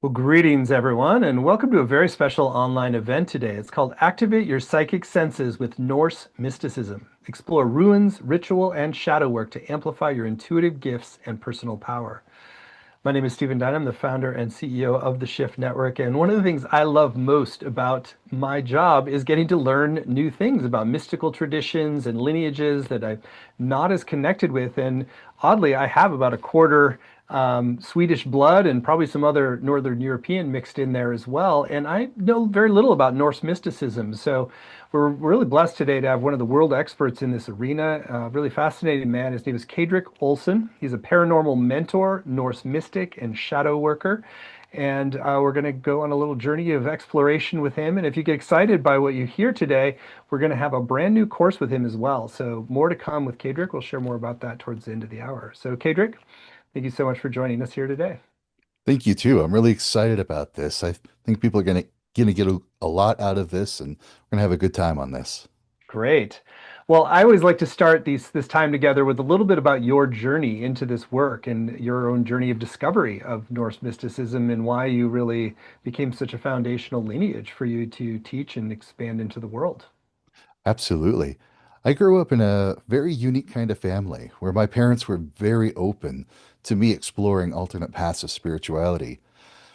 Well, greetings, everyone, and welcome to a very special online event today. It's called Activate Your Psychic Senses with Norse Mysticism. Explore ruins, ritual, and shadow work to amplify your intuitive gifts and personal power. My name is Stephen Dunn. I'm the founder and CEO of the Shift Network. And one of the things I love most about my job is getting to learn new things about mystical traditions and lineages that I'm not as connected with. And oddly, I have about a quarter Swedish blood and probably some other Northern European mixed in there as well. And I know very little about Norse mysticism. So we're really blessed today to have one of the world experts in this arena. A really fascinating man. His name is Kaedrich Olsen. He's a paranormal mentor, Norse mystic, and shadow worker. And we're going to go on a little journey of exploration with him. And if you get excited by what you hear today, we're going to have a brand new course with him as well. So more to come with Kaedrich. We'll share more about that towards the end of the hour. So Kaedrich, thank you so much for joining us here today. Thank you too. I'm really excited about this. I think people are gonna get a lot out of this, and we're gonna have a good time on this. Great. Well, I always like to start this time together with a little bit about your journey into this work and your own journey of discovery of Norse mysticism and why you really became such a foundational lineage for you to teach and expand into the world. Absolutely. I grew up in a very unique kind of family where my parents were very open to me exploring alternate paths of spirituality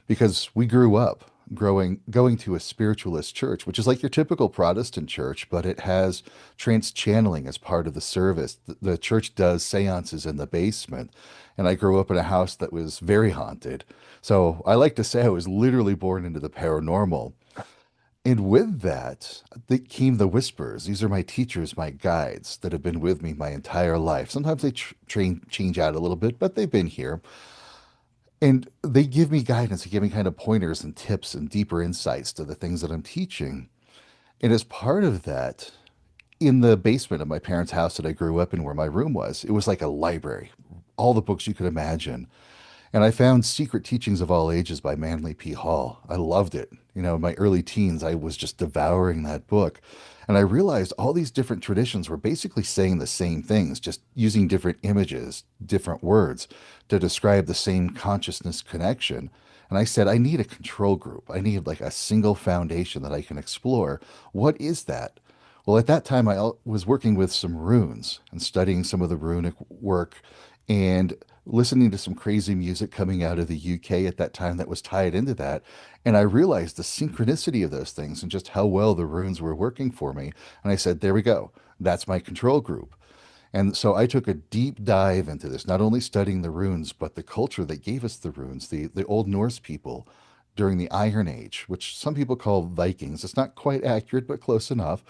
because we grew up going to a spiritualist church, which is like your typical Protestant church, but it has trance channeling as part of the service. The church does seances in the basement, and I grew up in a house that was very haunted. So I like to say I was literally born into the paranormal. And with that, came the whispers. These are my teachers, my guides that have been with me my entire life. Sometimes they change out a little bit, but they've been here. And they give me guidance, they give me kind of pointers and tips and deeper insights to the things that I'm teaching. And as part of that, in the basement of my parents' house that I grew up in, where my room was, it was like a library, all the books you could imagine. And I found Secret Teachings of All Ages by Manly P. Hall. I loved it. In my early teens, I was just devouring that book. And I realized all these different traditions were basically saying the same things, just using different images, different words to describe the same consciousness connection. And I said, I need a control group. I need like a single foundation that I can explore. What is that? Well, at that time, was working with some runes and studying some of the runic work and listening to some crazy music coming out of the UK at that time that was tied into that. And I realized the synchronicity of those things and just how well the runes were working for me. And I said, there we go. That's my control group. And so I took a deep dive into this, not only studying the runes, but the culture that gave us the runes, the Old Norse people during the Iron Age, which some people call Vikings. It's not quite accurate, but close enough.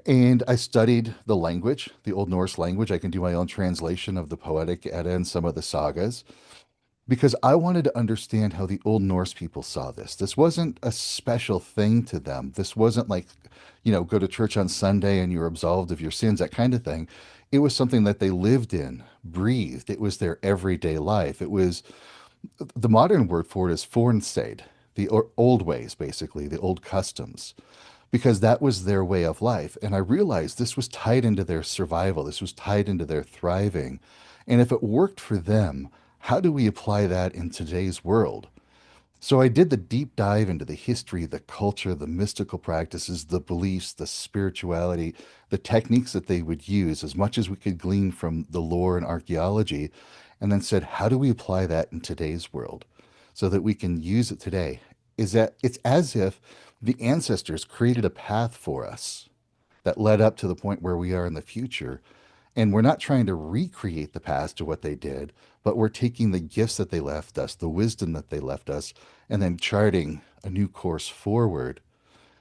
And I studied the language, the Old Norse language. I can do my own translation of the Poetic Edda and some of the sagas because I wanted to understand how the Old Norse people saw this. This wasn't a special thing to them. This wasn't like, go to church on Sunday and you're absolved of your sins, that kind of thing. It was something that they lived in, breathed. It was their everyday life. It was the modern word for it is fornsaid, the old ways, basically, the old customs because that was their way of life. And I realized this was tied into their survival, this was tied into their thriving. And if it worked for them, how do we apply that in today's world? So I did the deep dive into the history, the culture, the mystical practices, the beliefs, the spirituality, the techniques that they would use, as much as we could glean from the lore and archaeology, and then said, how do we apply that in today's world so that we can use it today? Is that it's as if the ancestors created a path for us that led up to the point where we are in the future. And we're not trying to recreate the past to what they did, but we're taking the gifts that they left us, the wisdom that they left us, and then charting a new course forward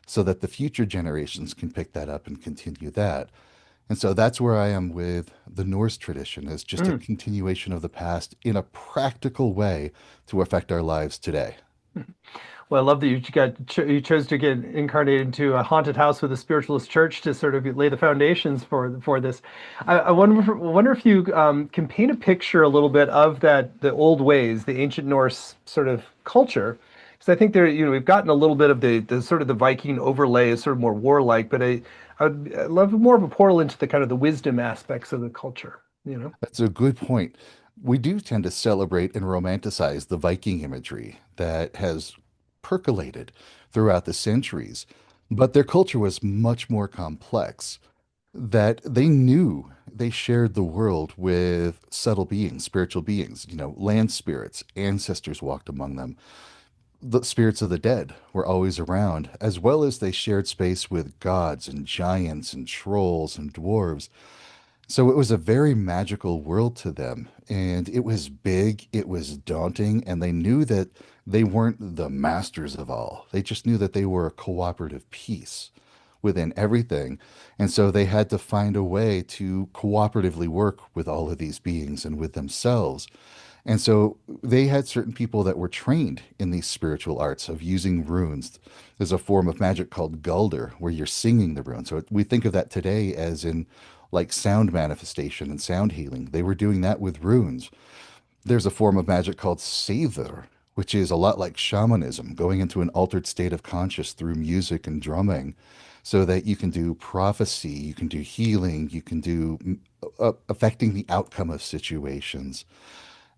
so that the future generations can pick that up and continue that. And so that's where I am with the Norse tradition as just a Mm. continuation of the past in a practical way to affect our lives today. Well, I love that you chose to get incarnated into a haunted house with a spiritualist church to sort of lay the foundations for this. I wonder if you can paint a picture a little bit of the old ways, the ancient Norse sort of culture, because I think we've gotten a little bit of the sort of the Viking overlay is sort of more warlike, but I'd love more of a portal into the kind of the wisdom aspects of the culture. That's a good point. We do tend to celebrate and romanticize the Viking imagery that has percolated throughout the centuries, but their culture was much more complex. That they knew they shared the world with subtle beings, spiritual beings, land spirits, ancestors walked among them. The spirits of the dead were always around, as well as they shared space with gods and giants and trolls and dwarves. So it was a very magical world to them, and it was big, it was daunting, and they knew that they weren't the masters of all. They just knew that they were a cooperative piece within everything. And so they had to find a way to cooperatively work with all of these beings and with themselves. And so they had certain people that were trained in these spiritual arts of using runes. There's a form of magic called Gulder, where you're singing the runes. So we think of that today as in like sound manifestation and sound healing. They were doing that with runes. There's a form of magic called Seither, which is a lot like shamanism, going into an altered state of conscious through music and drumming, so that you can do prophecy, you can do healing, you can do affecting the outcome of situations.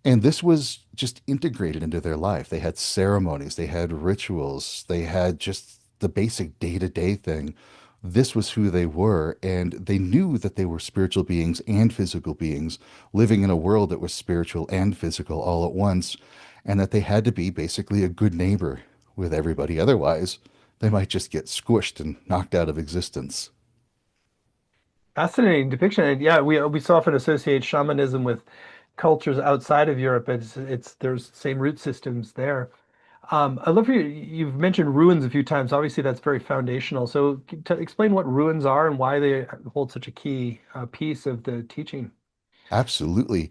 And this was just integrated into their life. They had ceremonies, they had rituals, they had just the basic day-to-day thing. This was who they were, and they knew that they were spiritual beings and physical beings living in a world that was spiritual and physical all at once, and that they had to be basically a good neighbor with everybody. Otherwise, they might just get squished and knocked out of existence. Fascinating depiction. And yeah, we so often associate shamanism with cultures outside of Europe. It's there's same root systems there. I love you've mentioned ruins a few times. Obviously, that's very foundational. So, explain what ruins are and why they hold such a key piece of the teaching. Absolutely.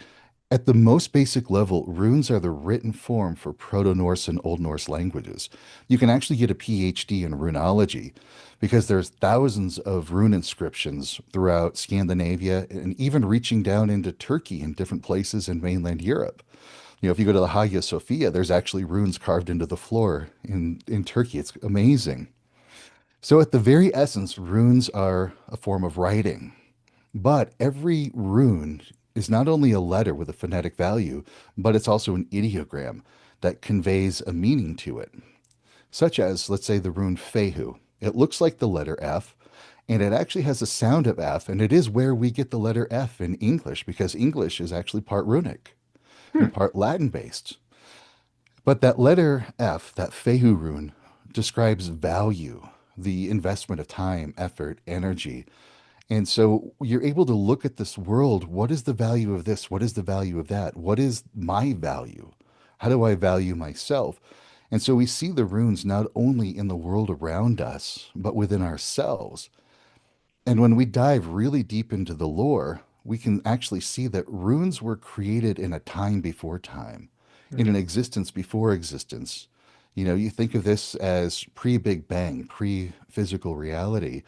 At the most basic level, runes are the written form for Proto-Norse and Old Norse languages. You can actually get a PhD in runology because there's thousands of rune inscriptions throughout Scandinavia and even reaching down into Turkey and different places in mainland Europe. If you go to the Hagia Sophia, there's actually runes carved into the floor in Turkey. It's amazing. So at the very essence, runes are a form of writing. But every rune is not only a letter with a phonetic value, but it's also an ideogram that conveys a meaning to it, such as, let's say, the rune Fehu. It looks like the letter F, and it actually has a sound of F, and it is where we get the letter F in English, because English is actually part runic Hmm. and part Latin based. But that letter F, that Fehu rune, describes value, the investment of time, effort, energy. And so you're able to look at this world. What is the value of this? What is the value of that? What is my value? How do I value myself? And so we see the runes not only in the world around us, but within ourselves. And when we dive really deep into the lore, we can actually see that runes were created in a time before time, in an Hmm. existence before existence. You think of this as pre-Big Bang, pre-physical reality,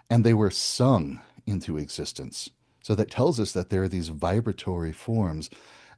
and they were sung into existence. So that tells us that there are these vibratory forms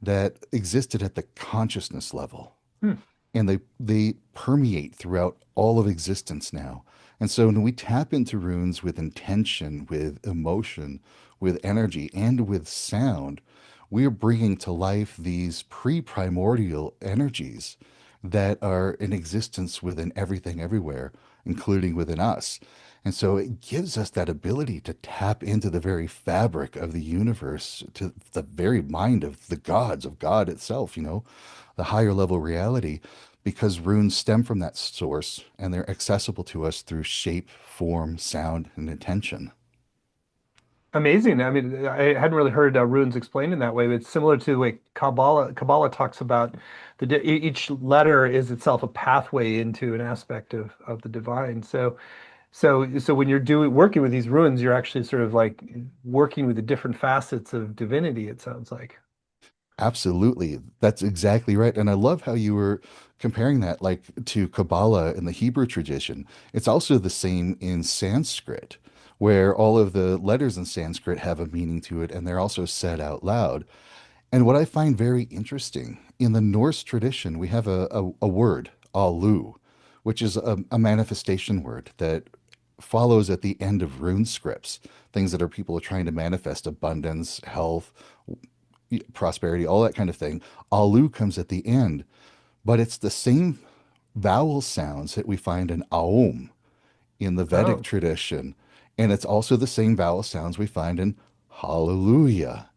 that existed at the consciousness level, Hmm. and they permeate throughout all of existence now. And so when we tap into runes with intention, with emotion, with energy, and with sound, we are bringing to life these pre-primordial energies that are in existence within everything everywhere, including within us. And so it gives us that ability to tap into the very fabric of the universe, to the very mind of the gods, of God itself, the higher level reality, because runes stem from that source and they're accessible to us through shape, form, sound, and intention. Amazing. I mean, I hadn't really heard runes explained in that way, but it's similar to the way Kabbalah talks about each letter is itself a pathway into an aspect of the divine. So when you're doing working with these runes, you're actually sort of like working with the different facets of divinity, it sounds like. Absolutely. That's exactly right. And I love how you were comparing that like to Kabbalah in the Hebrew tradition. It's also the same in Sanskrit, where all of the letters in Sanskrit have a meaning to it and they're also said out loud. And what I find very interesting in the Norse tradition, we have a word, alu, which is a manifestation word that follows at the end of rune scripts, things that are people are trying to manifest abundance, health, prosperity, all that kind of thing. Alu comes at the end, but it's the same vowel sounds that we find in Aum in the Vedic Oh. tradition. And it's also the same vowel sounds we find in Hallelujah.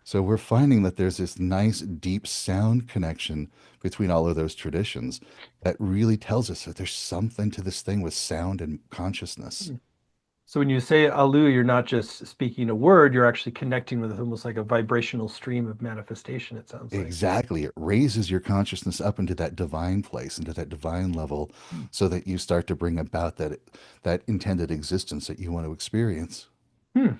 So we're finding that there's this nice deep sound connection between all of those traditions that really tells us that there's something to this thing with sound and consciousness. So when you say Alu, you're not just speaking a word, you're actually connecting with almost like a vibrational stream of manifestation, it sounds like. Exactly. It raises your consciousness up into that divine place, into that divine level, Hmm. so that you start to bring about that intended existence that you want to experience. Hmm.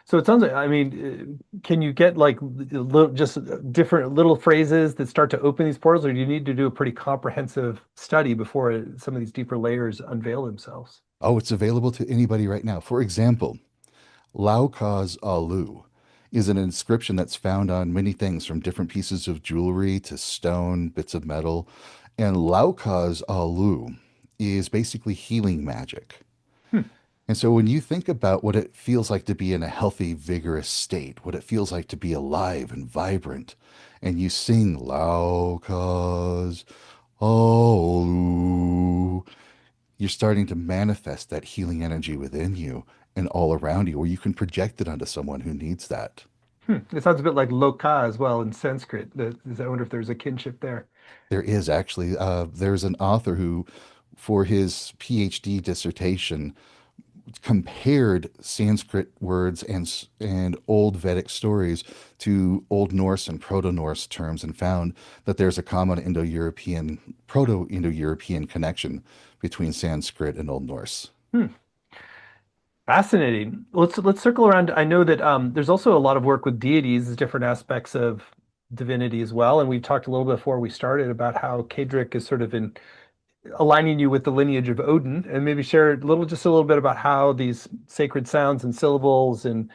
So it sounds like, I mean, can you get like little, just different little phrases that start to open these portals, or do you need to do a pretty comprehensive study before some of these deeper layers unveil themselves? Oh, it's available to anybody right now. For example, Laoco's Alu is an inscription that's found on many things from different pieces of jewelry to stone, bits of metal. And Laoco's Alu is basically healing magic. Hmm. And so when you think about what it feels like to be in a healthy, vigorous state, what it feels like to be alive and vibrant, and you sing Laoco's Alu, you're starting to manifest that healing energy within you and all around you, or you can project it onto someone who needs that. Hmm. It sounds a bit like loka as well in Sanskrit. I wonder if there's a kinship there. There is actually, there's an author who, for his PhD dissertation, compared Sanskrit words and old Vedic stories to Old Norse and Proto-Norse terms and found that there's a common Indo-European, Proto-Indo-European connection between Sanskrit and Old Norse. Hmm. Fascinating. Let's circle around. I know that there's also a lot of work with deities, different aspects of divinity as well. And we talked a little before we started about how Kaedrich is sort of in aligning you with the lineage of Odin, and maybe share just a little bit about how these sacred sounds and syllables and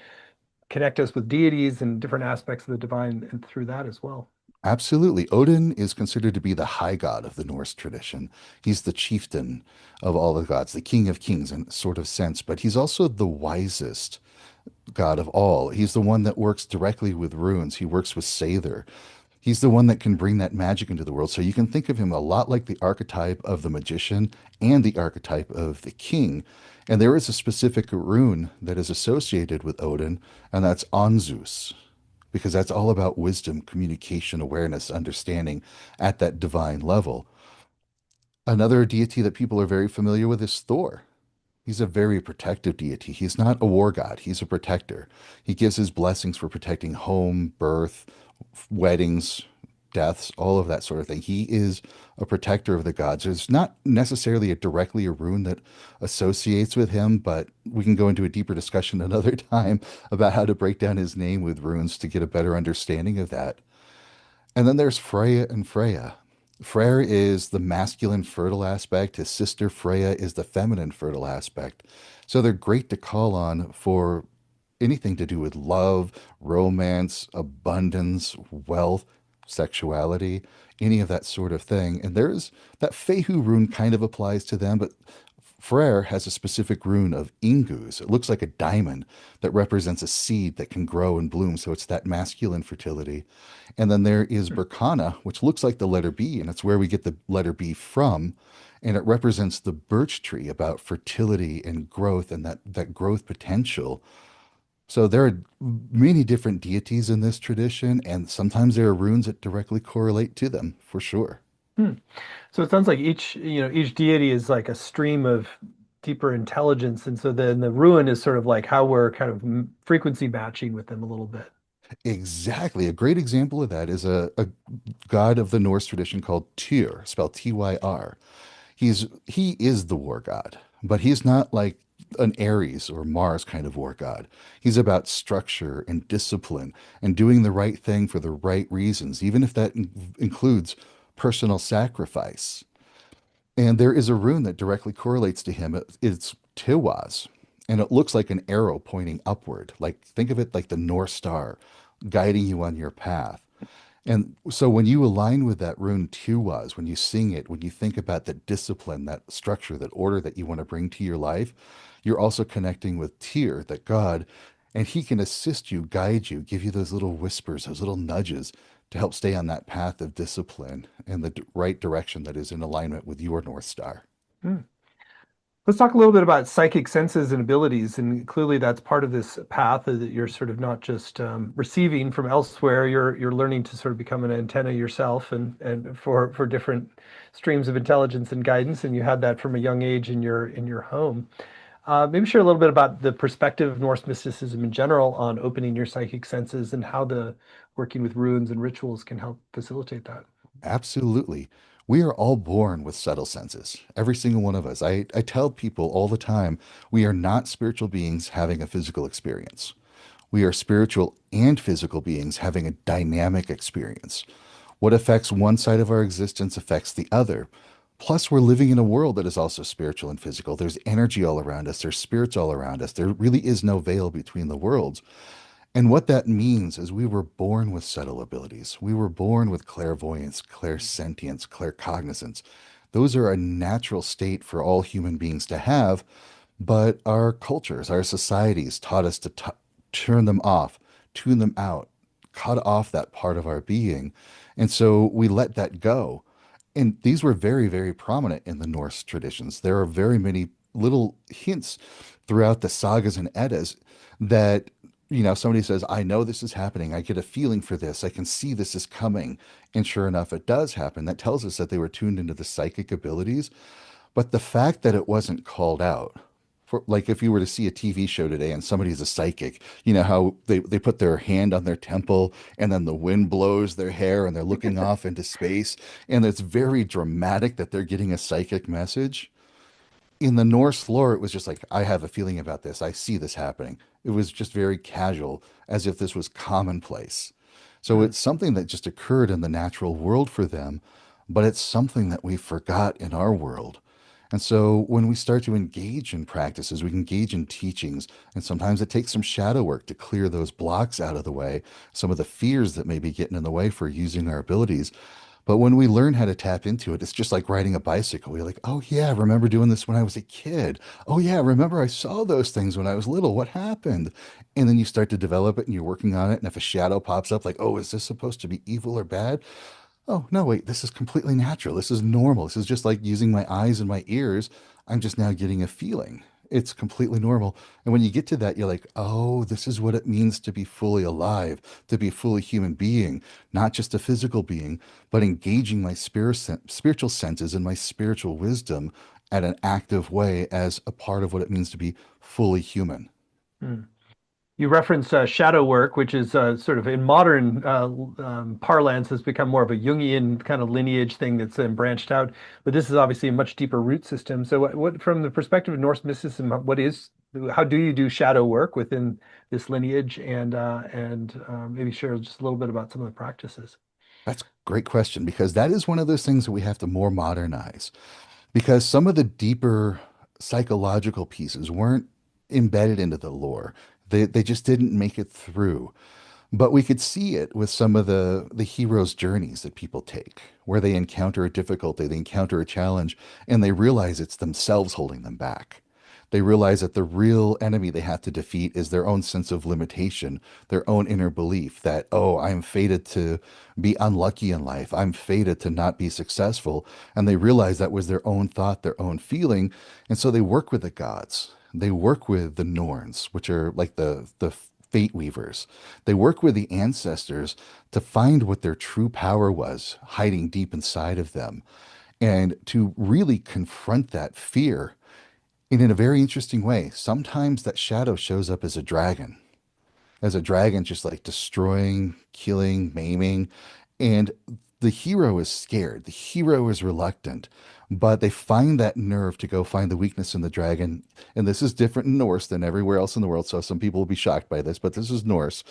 connect us with deities and different aspects of the divine, and through that as well. Absolutely. Odin is considered to be the high god of the Norse tradition. He's the chieftain of all the gods, the king of kings in a sort of sense, but he's also the wisest god of all. He's the one that works directly with runes. He works with Sather. He's the one that can bring that magic into the world. So you can think of him a lot like the archetype of the magician and the archetype of the king. And there is a specific rune that is associated with Odin, and that's Anzus, because that's all about wisdom, communication, awareness, understanding at that divine level. Another deity that people are very familiar with is Thor. He's a very protective deity. He's not a war god, he's a protector. He gives his blessings for protecting home, birth, weddings, deaths, all of that sort of thing. He is a protector of the gods. There's not necessarily directly a rune that associates with him, but we can go into a deeper discussion another time about how to break down his name with runes to get a better understanding of that. And then there's Freya and Freya. Freyr is the masculine fertile aspect. His sister Freya is the feminine fertile aspect. So they're great to call on for anything to do with love, romance, abundance, wealth, sexuality, any of that sort of thing. And there's that Fehu rune kind of applies to them, but Freyr has a specific rune of Ingus. It looks like a diamond that represents a seed that can grow and bloom. So it's that masculine fertility. And then there is Berkana, which looks like the letter B, and it's where we get the letter B from. And it represents the birch tree about fertility and growth and that growth potential. So there are many different deities in this tradition, and sometimes there are runes that directly correlate to them, for sure. Hmm. So it sounds like each deity is like a stream of deeper intelligence, and so then the ruin is sort of like how we're kind of frequency matching with them a little bit. Exactly. A great example of that is a god of the Norse tradition called Tyr, spelled Tyr. He is the war god, but he's not like an Ares or Mars kind of war god. He's about structure and discipline and doing the right thing for the right reasons, even if that includes personal sacrifice. And there is a rune that directly correlates to him. It's Tiwaz, and it looks like an arrow pointing upward. Like think of it like the North Star guiding you on your path. And so when you align with that rune Tiwaz, when you sing it, when you think about that discipline, that structure, that order that you want to bring to your life, you're also connecting with Tyr, that God, And he can assist you, guide you, give you those little whispers, those little nudges to help stay on that path of discipline and the right direction that is in alignment with your North Star. Hmm. Let's talk a little bit about psychic senses and abilities. And clearly, that's part of this path that you're sort of not just receiving from elsewhere. You're learning to sort of become an antenna yourself, and for different streams of intelligence and guidance. And you had that from a young age in your home. Maybe share a little bit about the perspective of Norse mysticism in general on opening your psychic senses and how the working with runes and rituals can help facilitate that. Absolutely. We are all born with subtle senses, every single one of us. I tell people all the time we are not spiritual beings having a physical experience. We are spiritual and physical beings having a dynamic experience. What affects one side of our existence affects the other. Plus, we're living in a world that is also spiritual and physical. There's energy all around us, there's spirits all around us. There really is no veil between the worlds. And what that means is we were born with subtle abilities. We were born with clairvoyance, clairsentience, claircognizance. Those are a natural state for all human beings to have, but our cultures, our societies taught us to turn them off, tune them out, cut off that part of our being. And so we let that go. And these were very, very prominent in the Norse traditions. There are very many little hints throughout the sagas and Eddas that, somebody says, I know this is happening. I get a feeling for this. I can see this is coming. And sure enough, it does happen. That tells us that they were tuned into the psychic abilities. But the fact that it wasn't called out, for like if you were to see a TV show today and somebody's a psychic, you know how they put their hand on their temple and then the wind blows their hair and they're looking off into space. And it's very dramatic that they're getting a psychic message. In the Norse lore, it was just like, I have a feeling about this. I see this happening. It was just very casual, as if this was commonplace. So Mm, it's something that just occurred in the natural world for them, but it's something that we forgot in our world. And so when we start to engage in practices, we engage in teachings, and sometimes it takes some shadow work to clear those blocks out of the way, some of the fears that may be getting in the way for using our abilities. But when we learn how to tap into it, it's just like riding a bicycle. We're like, oh, yeah, I remember doing this when I was a kid. Oh, yeah, remember I saw those things when I was little. What happened? And then you start to develop it and you're working on it. And if a shadow pops up, like, oh, is this supposed to be evil or bad? Oh, no, wait, this is completely natural. This is normal. This is just like using my eyes and my ears. I'm just now getting a feeling. It's completely normal. And when you get to that, you're like, oh, this is what it means to be fully alive, to be a fully human being, not just a physical being, but engaging my spiritual senses and my spiritual wisdom at an active way as a part of what it means to be fully human. mm. You reference shadow work, which is sort of in modern parlance has become more of a Jungian kind of lineage thing that's then branched out. But this is obviously a much deeper root system. So, from the perspective of Norse mysticism, how do you do shadow work within this lineage, and maybe share just a little bit about some of the practices. That's a great question because that is one of those things that we have to more modernize. Because some of the deeper psychological pieces weren't embedded into the lore. They just didn't make it through. But we could see it with some of the heroes' journeys that people take, where they encounter a difficulty, they encounter a challenge, and they realize it's themselves holding them back. They realize that the real enemy they have to defeat is their own sense of limitation, their own inner belief that, oh, I'm fated to be unlucky in life. I'm fated to not be successful. And they realize that was their own thought, their own feeling. And so they work with the gods. They work with the Norns, which are like the fate weavers. They work with the ancestors to find what their true power was hiding deep inside of them and to really confront that fear. And in a very interesting way, sometimes that shadow shows up as a dragon, just like destroying, killing, maiming. And the hero is scared, the hero is reluctant, but they find that nerve to go find the weakness in the dragon. And this is different in Norse than everywhere else in the world. So some people will be shocked by this, but this is Norse.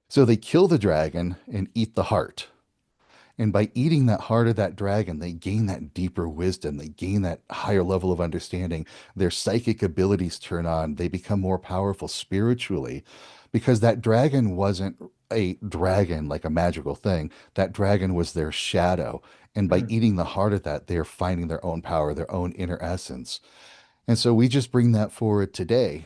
So they kill the dragon and eat the heart. And by eating that heart of that dragon, they gain that deeper wisdom. They gain that higher level of understanding. Their psychic abilities turn on. They become more powerful spiritually because that dragon wasn't a dragon like a magical thing. That dragon was their shadow. And by Mm, eating the heart of that, they're finding their own power, their own inner essence. And so we just bring that forward today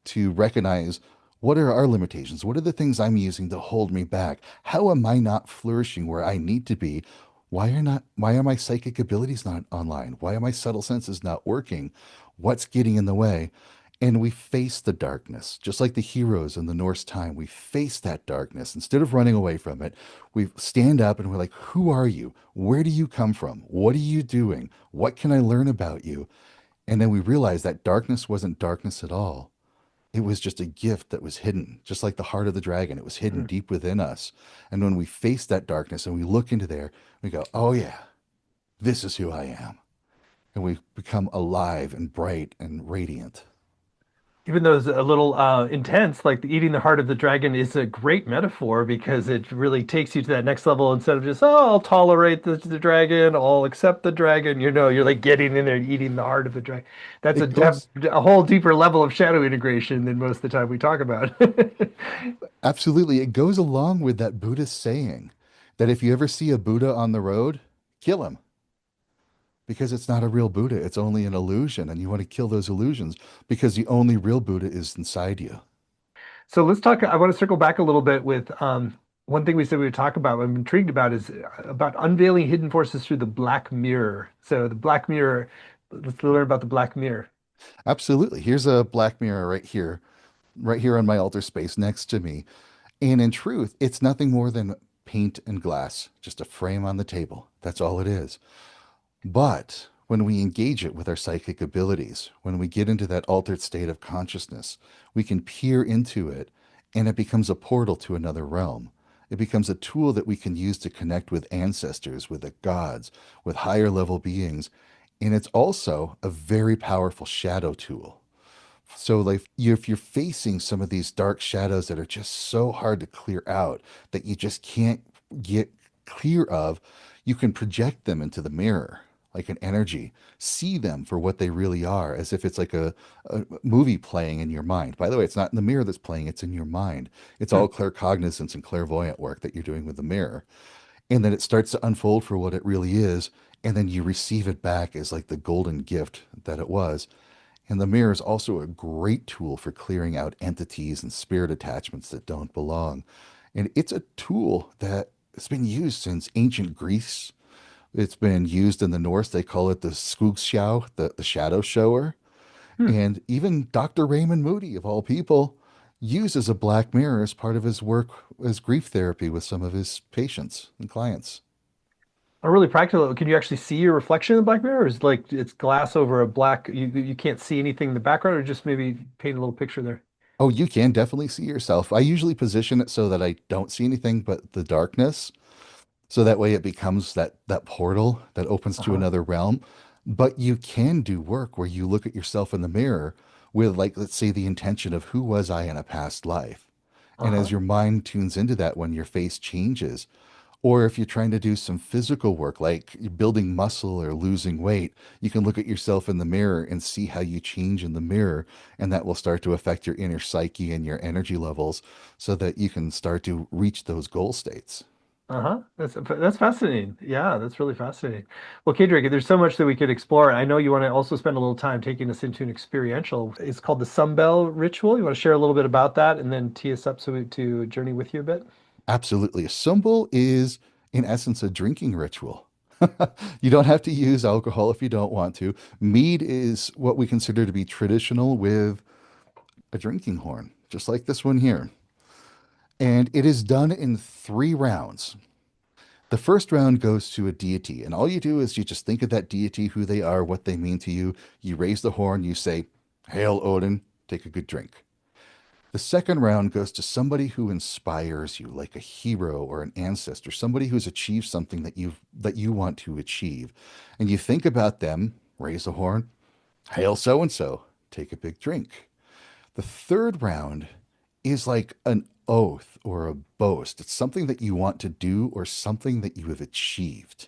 to recognize What are our limitations? What are the things I'm using to hold me back? How am I not flourishing where I need to be? Why are my psychic abilities not online? Why are my subtle senses not working? What's getting in the way? And we face the darkness, just like the heroes in the Norse time. We face that darkness. Instead of running away from it, we stand up and we're like, who are you? Where do you come from? What are you doing? What can I learn about you? And then we realize that darkness wasn't darkness at all. It was just a gift that was hidden, just like the heart of the dragon. It was hidden Mm. deep within us. And when we face that darkness and we look into there, we go, oh, yeah, this is who I am. And we become alive and bright and radiant. Even though it's a little intense, like the eating the heart of the dragon is a great metaphor because it really takes you to that next level instead of just, oh, I'll tolerate the dragon, I'll accept the dragon. You're like getting in there and eating the heart of the dragon. That's It goes a whole deeper level of shadow integration than most of the time we talk about. Absolutely. It goes along with that Buddhist saying that if you ever see a Buddha on the road, kill him because it's not a real Buddha. It's only an illusion. And you want to kill those illusions because the only real Buddha is inside you. So let's talk. I want to circle back a little bit with one thing we said we would talk about, I'm intrigued about, is about unveiling hidden forces through the black mirror. So the black mirror, let's learn about the black mirror. Absolutely. Here's a black mirror right here on my altar space next to me. And in truth, it's nothing more than paint and glass, just a frame on the table. That's all it is. But when we engage it with our psychic abilities, when we get into that altered state of consciousness, we can peer into it and it becomes a portal to another realm. It becomes a tool that we can use to connect with ancestors, with the gods, with higher level beings. And it's also a very powerful shadow tool. So, like, if you're facing some of these dark shadows that are just so hard to clear out that you just can't get clear of, you can project them into the mirror like an energy, see them for what they really are, as if it's like a movie playing in your mind. By the way, it's not in the mirror that's playing, it's in your mind. It's Hmm. all claircognizance and clairvoyant work that you're doing with the mirror. And then it starts to unfold for what it really is. And then you receive it back as like the golden gift that it was. And the mirror is also a great tool for clearing out entities and spirit attachments that don't belong. And it's a tool that has been used since ancient Greece. It's been used in the Norse. They call it the Skuggsjá, the shadow shower. Hmm. And even Dr. Raymond Moody, of all people, uses a black mirror as part of his work as grief therapy with some of his patients and clients. A really practical. Can you actually see your reflection in the black mirror, or is it like it's glass over a black? You can't see anything in the background, or just maybe paint a little picture there. Oh, you can definitely see yourself. I usually position it so that I don't see anything but the darkness. So that way it becomes that portal that opens to Uh-huh. another realm. But you can do work where you look at yourself in the mirror with, like, let's say, the intention of who was I in a past life. And as Uh-huh. your mind tunes into that when your face changes, or if you're trying to do some physical work like building muscle or losing weight, you can look at yourself in the mirror and see how you change in the mirror. And that will start to affect your inner psyche and your energy levels so that you can start to reach those goal states. Uh-huh. That's fascinating. Yeah, that's really fascinating. Well, Kaedrich, there's so much that we could explore. I know you want to also spend a little time taking us into an experiential. It's called the Sunbell Ritual. You want to share a little bit about that and then tee us up to journey with you a bit? Absolutely. A symbol is, in essence, a drinking ritual. You don't have to use alcohol if you don't want to. Mead is what we consider to be traditional with a drinking horn, just like this one here. And it is done in 3 rounds. The first round goes to a deity, and all you do is you just think of that deity, who they are, what they mean to you. You raise the horn, you say, Hail Odin, take a good drink. The second round goes to somebody who inspires you, like a hero or an ancestor, somebody who's achieved something that you want to achieve. And you think about them, raise the horn, hail so and so, take a big drink. The third round is like an oath or a boast. It's something that you want to do or something that you have achieved.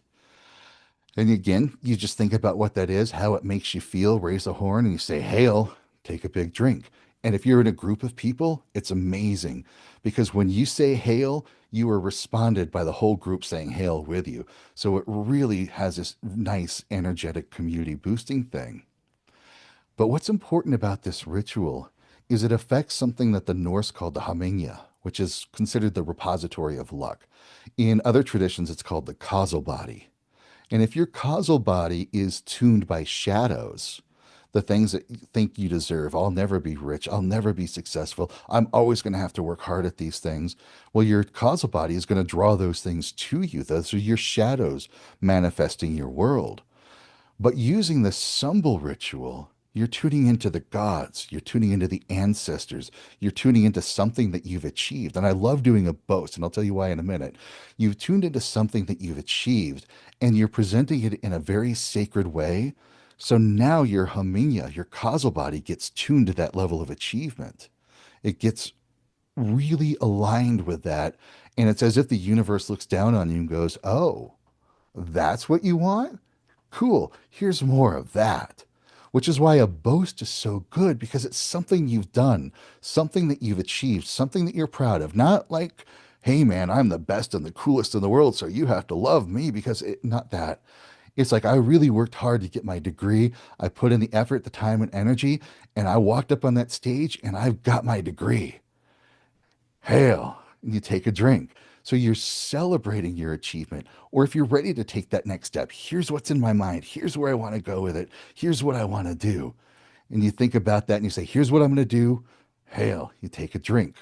And again, you just think about what that is, how it makes you feel, raise a horn, and you say, Hail, take a big drink. And if you're in a group of people, it's amazing because when you say hail, you are responded by the whole group saying hail with you. So it really has this nice, energetic, community boosting thing. But what's important about this ritual is it affects something that the Norse called the Hamingia, which is considered the repository of luck. In other traditions, it's called the causal body. And if your causal body is tuned by shadows, the things that you think you deserve, I'll never be rich, I'll never be successful, I'm always going to have to work hard at these things. Well, your causal body is going to draw those things to you. Those are your shadows manifesting your world. But using the symbol ritual, you're tuning into the gods, you're tuning into the ancestors, you're tuning into something that you've achieved. And I love doing a boast, and I'll tell you why in a minute. You've tuned into something that you've achieved, and you're presenting it in a very sacred way. So now your Haminya, your causal body, gets tuned to that level of achievement. It gets really aligned with that. And it's as if the universe looks down on you and goes, "Oh, that's what you want? Cool. Here's more of that." Which is why a boast is so good because it's something you've done, something that you've achieved, something that you're proud of. Not like, "Hey man, I'm the best and the coolest in the world, so you have to love me," because not that. It's like I really worked hard to get my degree. I put in the effort, the time, and energy, and I walked up on that stage and I've got my degree. Hail, and you take a drink. So you're celebrating your achievement. Or if you're ready to take that next step, here's what's in my mind. Here's where I want to go with it. Here's what I want to do. And you think about that and you say, here's what I'm going to do. Hail, you take a drink.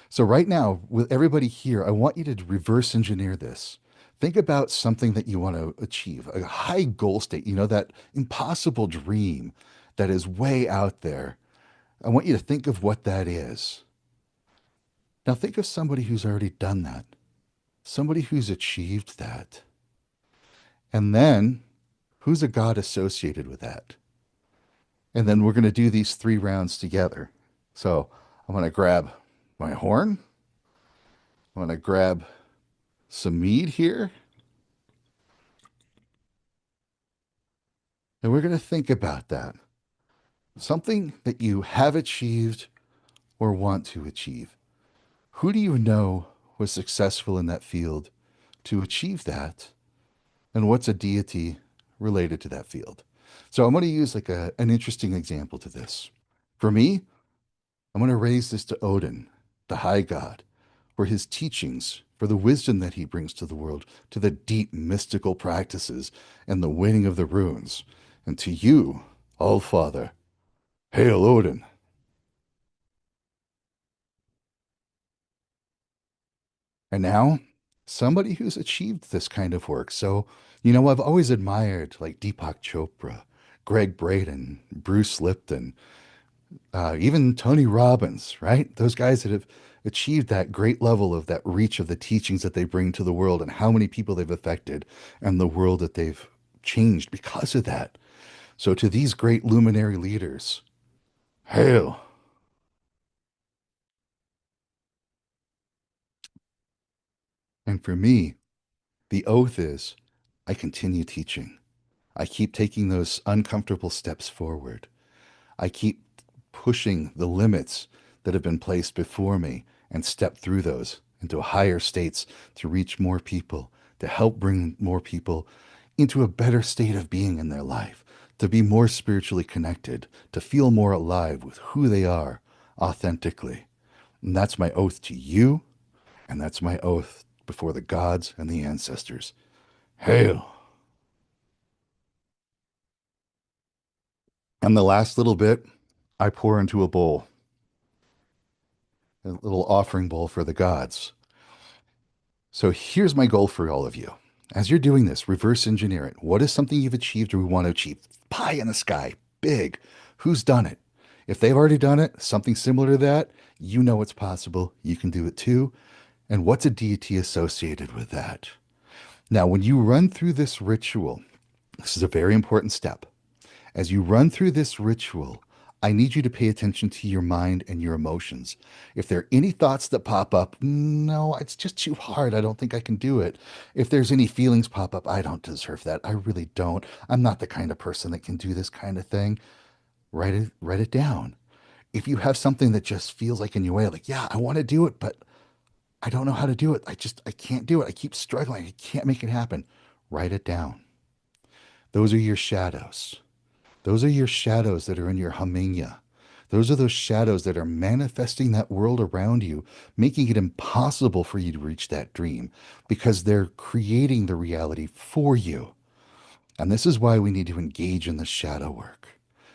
So, right now, with everybody here, I want you to reverse engineer this. Think about something that you want to achieve, a high goal state, that impossible dream that is way out there. I want you to think of what that is. Now think of somebody who's already done that, somebody who's achieved that. And then who's a god associated with that? And then we're going to do these 3 rounds together. So I'm going to grab my horn. I'm going to grab some mead here. And we're going to think about that. Something that you have achieved or want to achieve. Who do you know was successful in that field to achieve that? And what's a deity related to that field? So I'm going to use like an interesting example to this. For me, I'm going to raise this to Odin, the high god, for his teachings, for the wisdom that he brings to the world, to the deep mystical practices and the winning of the runes. And to you, All Father, hail Odin. And now, somebody who's achieved this kind of work. So, I've always admired like Deepak Chopra, Greg Braden, Bruce Lipton, even Tony Robbins, right? Those guys that have achieved that great level of that reach of the teachings that they bring to the world and how many people they've affected and the world that they've changed because of that. So, to these great luminary leaders, hail. And for me, the oath is I continue teaching. I keep taking those uncomfortable steps forward. I keep pushing the limits that have been placed before me and step through those into higher states to reach more people, to help bring more people into a better state of being in their life, to be more spiritually connected, to feel more alive with who they are authentically. And that's my oath to you, and that's my oath before the gods and the ancestors. Hail! And the last little bit, I pour into a bowl, a little offering bowl for the gods. So here's my goal for all of you. As you're doing this, reverse engineer it. What is something you've achieved or we want to achieve? Pie in the sky, big. Who's done it? If they've already done it, something similar to that, you know it's possible. You can do it too. And what's a deity associated with that? Now, when you run through this ritual, this is a very important step. As you run through this ritual, I need you to pay attention to your mind and your emotions. If there are any thoughts that pop up, no, it's just too hard. I don't think I can do it. If there's any feelings pop up, I don't deserve that. I really don't. I'm not the kind of person that can do this kind of thing. Write it down. If you have something that just feels like in your way, like, yeah, I want to do it, but I don't know how to do it. I can't do it. I keep struggling. I can't make it happen. Write it down. Those are your shadows. Those are your shadows that are in your haminya. Those are those shadows that are manifesting that world around you, making it impossible for you to reach that dream because they're creating the reality for you. And this is why we need to engage in the shadow work.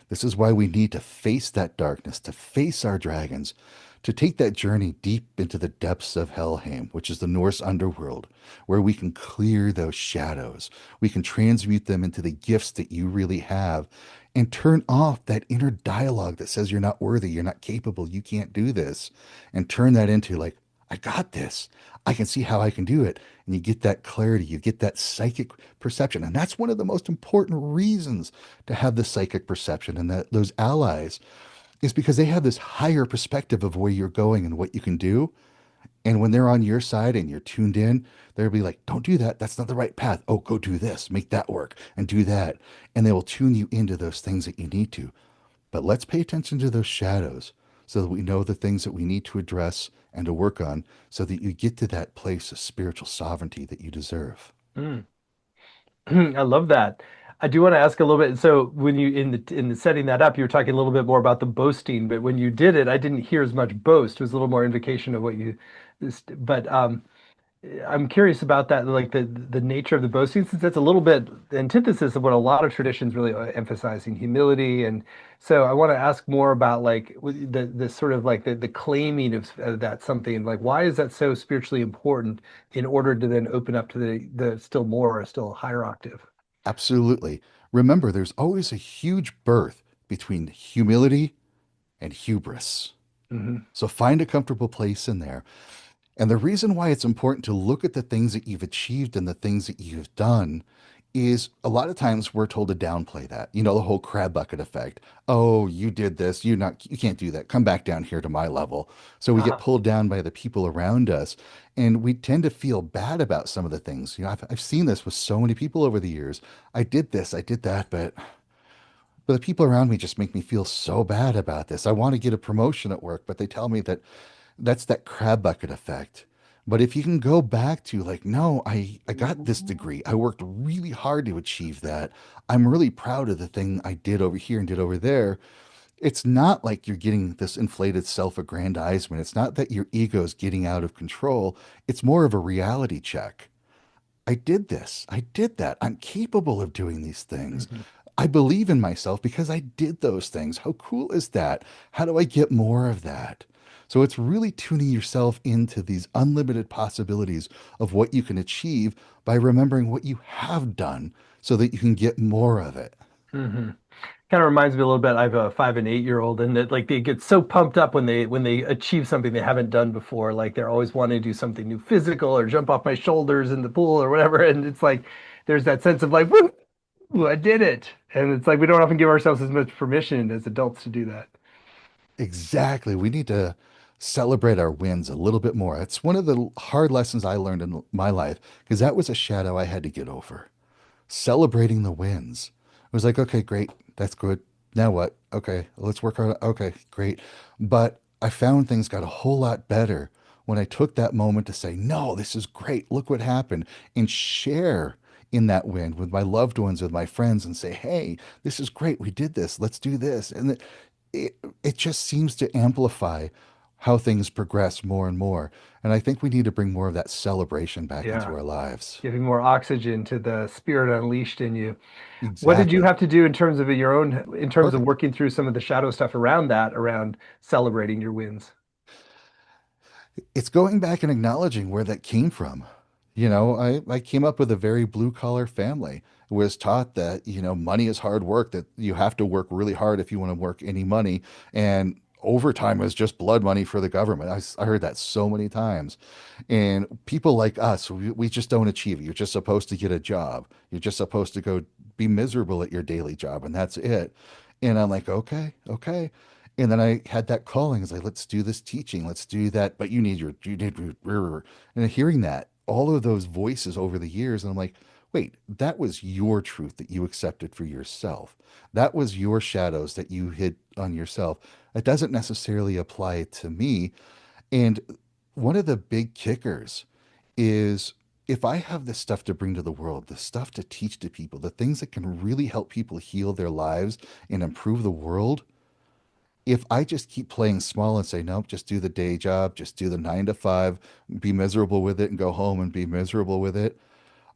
This is why we need to face that darkness, to face our dragons, to take that journey deep into the depths of Helheim, which is the Norse underworld, where we can clear those shadows. We can transmute them into the gifts that you really have and turn off that inner dialogue that says you're not worthy, you're not capable, you can't do this, and turn that into like, I got this. I can see how I can do it. And you get that clarity, you get that psychic perception. And that's one of the most important reasons to have the psychic perception and that those allies is because they have this higher perspective of where you're going and what you can do. And when they're on your side and you're tuned in, they'll be like, don't do that. That's not the right path. Oh, go do this, make that work and do that. And they will tune you into those things that you need to. But let's pay attention to those shadows so that we know the things that we need to address and to work on so that you get to that place of spiritual sovereignty that you deserve. Mm. I love that. I do want to ask a little bit. So when you in the setting that up, you were talking a little bit more about the boasting, but when you did it, I didn't hear as much boast. It was a little more indication of what you but I'm curious about that, like the nature of the boasting, since that's a little bit the antithesis of what a lot of traditions really emphasizing humility. And so I want to ask more about like the sort of like the claiming of that something like why is that so spiritually important in order to then open up to the still more or still higher octave. Absolutely. Remember, there's always a huge birth between humility and hubris. Hmm. So find a comfortable place in there. And the reason why it's important to look at the things that you've achieved and the things that you've done is a lot of times we're told to downplay that. You know, the whole crab bucket effect. Oh, you did this. You can't do that. Come back down here to my level. So we get Uh-huh. pulled down by the people around us and we tend to feel bad about some of the things. You know, I've seen this with so many people over the years. I did this, I did that, but the people around me just make me feel so bad about this. I want to get a promotion at work, but they tell me that that's that crab bucket effect. But if you can go back to like, no, I got this degree. I worked really hard to achieve that. I'm really proud of the thing I did over here and did over there. It's not like you're getting this inflated self-aggrandizement. It's not that your ego's getting out of control. It's more of a reality check. I did this. I did that. I'm capable of doing these things. Hmm. I believe in myself because I did those things. How cool is that? How do I get more of that? So it's really tuning yourself into these unlimited possibilities of what you can achieve by remembering what you have done so that you can get more of it. Hmm. Kind of reminds me a little bit. I have a 5 and 8 year old, and that like they get so pumped up when they achieve something they haven't done before. Like they're always wanting to do something new, physical, or jump off my shoulders in the pool or whatever. And it's like there's that sense of like, woo, I did it. And it's like we don't often give ourselves as much permission as adults to do that. Exactly. We need to celebrate our wins a little bit more. It's one of the hard lessons I learned in my life because that was a shadow I had to get over. Celebrating the wins. It was like, okay, great, that's good. Now what? Okay, let's work on it. Okay, great. But I found things got a whole lot better when I took that moment to say, no, this is great. Look what happened. And share in that win with my loved ones, with my friends, and say, hey, this is great. We did this. Let's do this. And it just seems to amplify how things progress more and more. And I think we need to bring more of that celebration back into Yeah, our lives. giving more oxygen to the spirit unleashed in you. What did you Exactly. have to do in terms of your own, in terms of Perfect. working through some of the shadow stuff around that, around celebrating your wins? It's going back and acknowledging where that came from. You know, I came up with a very blue collar family. Was taught that, you know, money is hard work, that you have to work really hard if you want to work any money. And overtime is just blood money for the government. I heard that so many times. And people like us, we just don't achieve it. You're just supposed to get a job. You're just supposed to go be miserable at your daily job, and that's it. And I'm like, okay, okay. And then I had that calling. It's like, let's do this teaching, let's do that. But you need, and hearing that, all of those voices over the years, and I'm like, wait, that was your truth that you accepted for yourself. That was your shadows that you hid on yourself. It doesn't necessarily apply to me. And one of the big kickers is if I have this stuff to bring to the world, the stuff to teach to people, the things that can really help people heal their lives and improve the world, if I just keep playing small and say, nope, just do the day job, just do the 9 to 5, be miserable with it and go home and be miserable with it,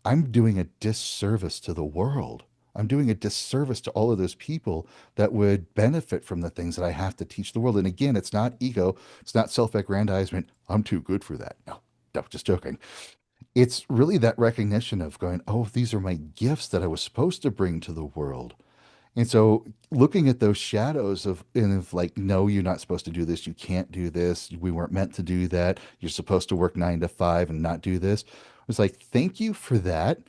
I'm doing a disservice to the world. I'm doing a disservice to all of those people that would benefit from the things that I have to teach the world. And again, it's not ego, it's not self-aggrandizement. I'm too good for that. No, no, just joking. It's really that recognition of going, oh, these are my gifts that I was supposed to bring to the world. And so looking at those shadows of like, no, you're not supposed to do this. You can't do this. We weren't meant to do that. You're supposed to work 9 to 5 and not do this. I was like, thank you for that,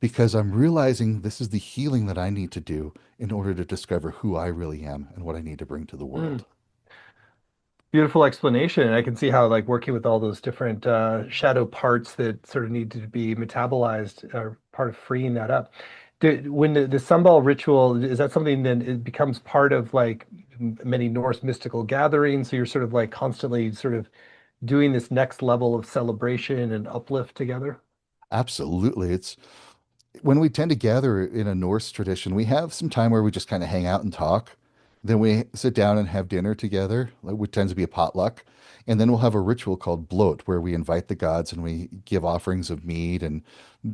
because I'm realizing this is the healing that I need to do in order to discover who I really am and what I need to bring to the Mm. world. Beautiful explanation. And I can see how like working with all those different shadow parts that sort of need to be metabolized are part of freeing that up. When the sunball ritual, is that something then it becomes part of like many Norse mystical gatherings? So you're sort of like constantly sort of doing this next level of celebration and uplift together? Absolutely. It's when we tend to gather in a Norse tradition, we have some time where we just kind of hang out and talk. Then we sit down and have dinner together, which tends to be a potluck. And then we'll have a ritual called blot, where we invite the gods and we give offerings of meat and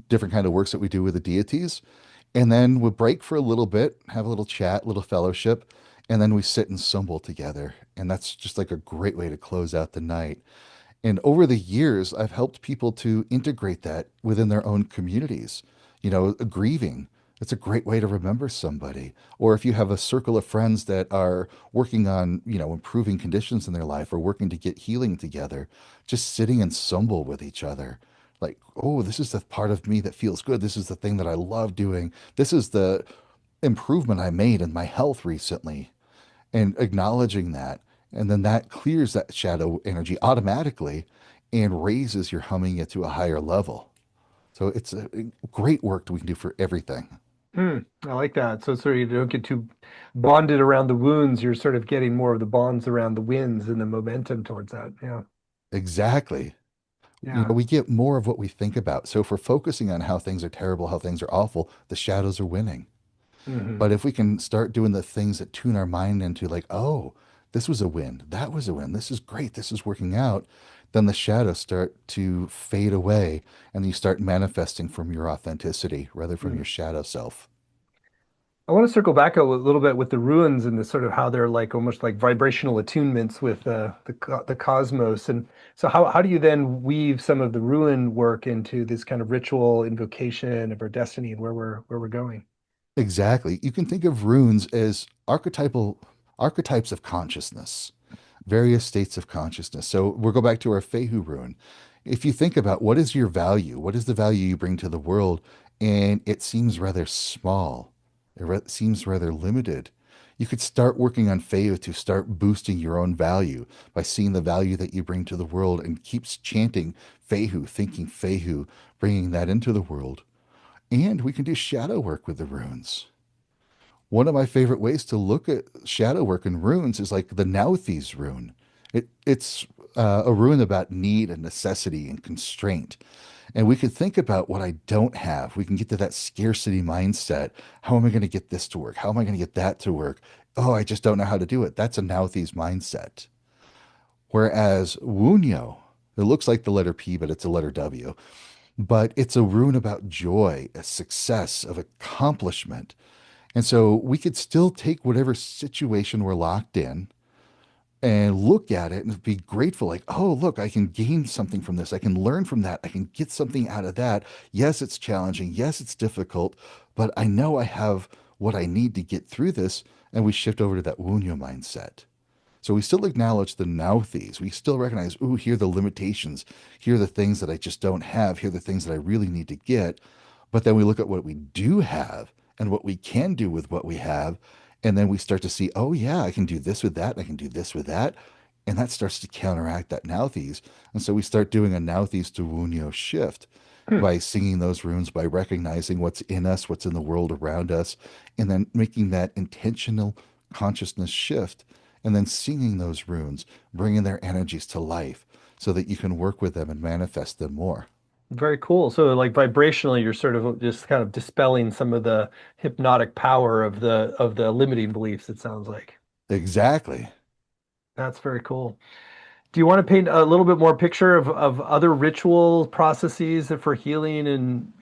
different kind of works that we do with the deities. And then we'll break for a little bit, have a little chat, a little fellowship, and then we sit and stumble together. And that's just like a great way to close out the night. And over the years, I've helped people to integrate that within their own communities. Grieving. It's a great way to remember somebody. Or if you have a circle of friends that are working on, improving conditions in their life or working to get healing together, just sitting and stumble with each other. Like, oh, this is the part of me that feels good. This is the thing that I love doing. This is the improvement I made in my health recently, and acknowledging that. And then that clears that shadow energy automatically and raises your humming it to a higher level. So it's a great work that we can do for everything. I like that. So sort of you don't get too bonded around the wounds. You're sort of getting more of the bonds around the wins and the momentum towards that. Yeah. Exactly. Yeah. We get more of what we think about. So if we're focusing on how things are terrible, how things are awful, the shadows are winning. Hmm. But if we can start doing the things that tune our mind into, like, oh, this was a win, that was a win, this is great, this is working out, then the shadows start to fade away and you start manifesting from your authenticity rather from your shadow self. I want to circle back a little bit with the ruins and the sort of how they're like almost like vibrational attunements with the cosmos. And so how do you then weave some of the ruin work into this kind of ritual invocation of our destiny and where we're going? Exactly. You can think of runes as archetypes of consciousness, various states of consciousness. So we'll go back to our Fehu rune. If you think about what is your value, what is the value you bring to the world, and it seems rather small, seems rather limited, you could start working on Fehu to start boosting your own value by seeing the value that you bring to the world and keeps chanting Fehu, thinking Fehu, bringing that into the world. And we can do shadow work with the runes. One of my favorite ways to look at shadow work and runes is like the Nauthi's rune. It's a rune about need and necessity and constraint. And we could think about what I don't have. We can get to that scarcity mindset. How am I going to get this to work? How am I going to get that to work? Oh, I just don't know how to do it. That's a Nauthi's mindset. Whereas Wunyo, it looks like the letter P, but it's a letter W. But it's a rune about joy, a success, of accomplishment. And so we could still take whatever situation we're locked in and look at it and be grateful, like, oh, look, I can gain something from this. I can learn from that. I can get something out of that. Yes, it's challenging. Yes, it's difficult, but I know I have what I need to get through this. And we shift over to that Wunyo mindset. So we still acknowledge the nouthies. We still recognize, ooh, here are the limitations. Here are the things that I just don't have. Here are the things that I really need to get. But then we look at what we do have and what we can do with what we have. And then we start to see, oh, yeah, I can do this with that. I can do this with that. And that starts to counteract that nouthies. And so we start doing a nouthies to Wunyo shift Hmm. by singing those runes, by recognizing what's in us, what's in the world around us, and then making that intentional consciousness shift, and then singing those runes, bringing their energies to life so that you can work with them and manifest them more. Very cool. So like vibrationally, you're sort of just kind of dispelling some of the hypnotic power of the limiting beliefs, it sounds like. Exactly. That's very cool. Do you want to paint a little bit more picture of other ritual processes for healing and,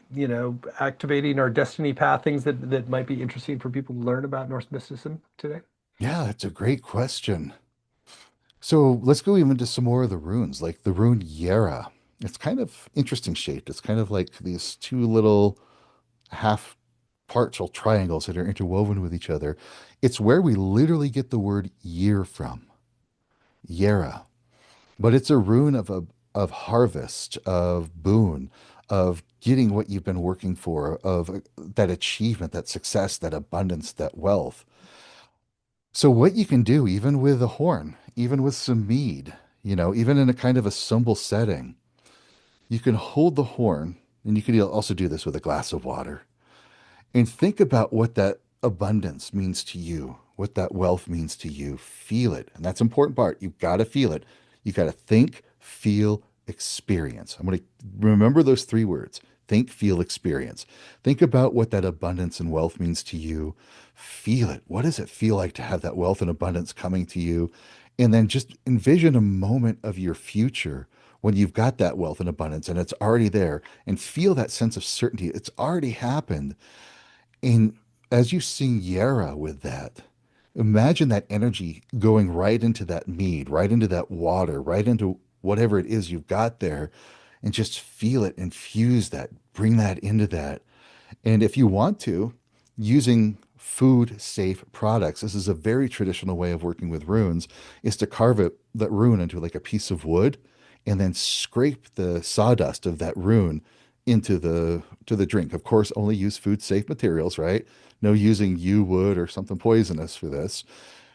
activating our destiny path, things that might be interesting for people to learn about Norse mysticism today? Yeah, that's a great question. So let's go even to some more of the runes, like the rune Yera. It's kind of interesting shaped. It's kind of like these two little half partial triangles that are interwoven with each other. It's where we literally get the word year from, Yera. But it's a rune of harvest, of boon, of getting what you've been working for, of that achievement, that success, that abundance, that wealth. So what you can do, even with a horn, even with some mead, even in a kind of a simple setting, you can hold the horn, and you can also do this with a glass of water, and think about what that abundance means to you, what that wealth means to you. Feel it. And that's the important part. You've got to feel it. You got to think, feel, experience. I'm going to remember those three words: think, feel, experience. Think about what that abundance and wealth means to you. Feel it. What does it feel like to have that wealth and abundance coming to you? And then just envision a moment of your future when you've got that wealth and abundance and it's already there, and feel that sense of certainty. It's already happened. And as you sing Yara with that, imagine that energy going right into that mead, right into that water, right into whatever it is you've got there, and just feel it, infuse that, bring that into that. And if you want to, using food safe products, this is a very traditional way of working with runes, is to carve it, that rune into like a piece of wood and then scrape the sawdust of that rune into the drink. Of course, only use food safe materials, right? No using yew wood or something poisonous for this.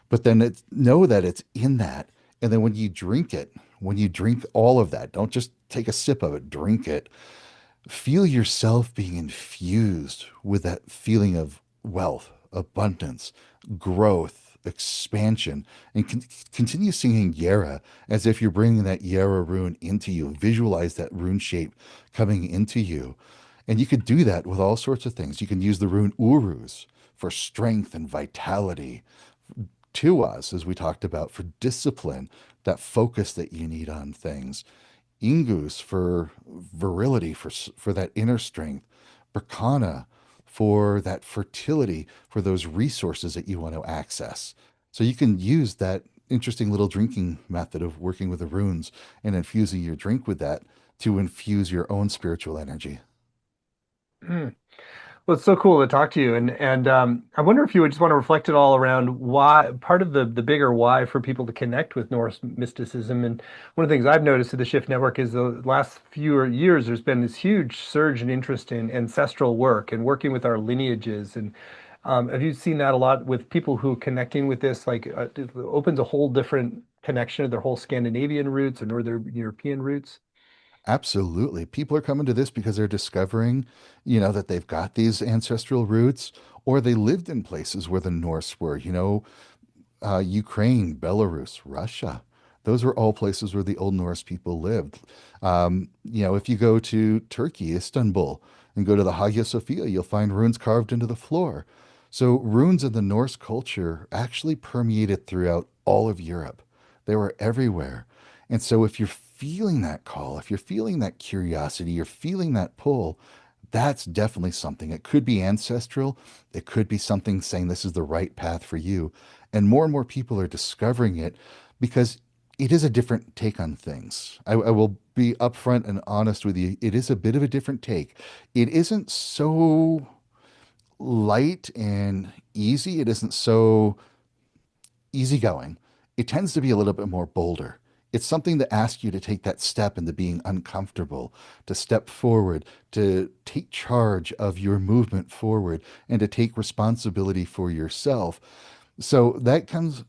But then know that it's in that. And then when you drink it, when you drink all of that, don't just take a sip of it, drink it. Feel yourself being infused with that feeling of wealth, abundance, growth, expansion, and continue singing Yara as if you're bringing that Yara rune into you. Visualize that rune shape coming into you. And you could do that with all sorts of things. You can use the rune Uruz for strength and vitality, Tuas, as we talked about, for discipline, that focus that you need on things. Ingus for virility, for that inner strength. Berkana for that fertility, for those resources that you want to access. So you can use that interesting little drinking method of working with the runes and infusing your drink with that to infuse your own spiritual energy. Well, it's so cool to talk to you, and I wonder if you would just want to reflect it all around why part of the bigger why for people to connect with Norse mysticism. And one of the things I've noticed at the Shift Network is the last few years there's been this huge surge in interest in ancestral work and working with our lineages. And have you seen that a lot with people who are connecting with this? Like, it opens a whole different connection to their whole Scandinavian roots and Northern European roots. Absolutely. People are coming to this because they're discovering, that they've got these ancestral roots, or they lived in places where the Norse were, Ukraine, Belarus, Russia. Those were all places where the Old Norse people lived. If you go to Turkey, Istanbul, and go to the Hagia Sophia, you'll find runes carved into the floor. So runes in the Norse culture actually permeated throughout all of Europe. They were everywhere. And so if you're feeling that call, if you're feeling that curiosity, you're feeling that pull, that's definitely something. It could be ancestral. It could be something saying this is the right path for you. And more people are discovering it because it is a different take on things. I will be upfront and honest with you. It is a bit of a different take. It isn't so light and easy. It isn't so easygoing. It tends to be a little bit more bolder. It's something that asks you to take that step into being uncomfortable, to step forward, to take charge of your movement forward, and to take responsibility for yourself. So that comes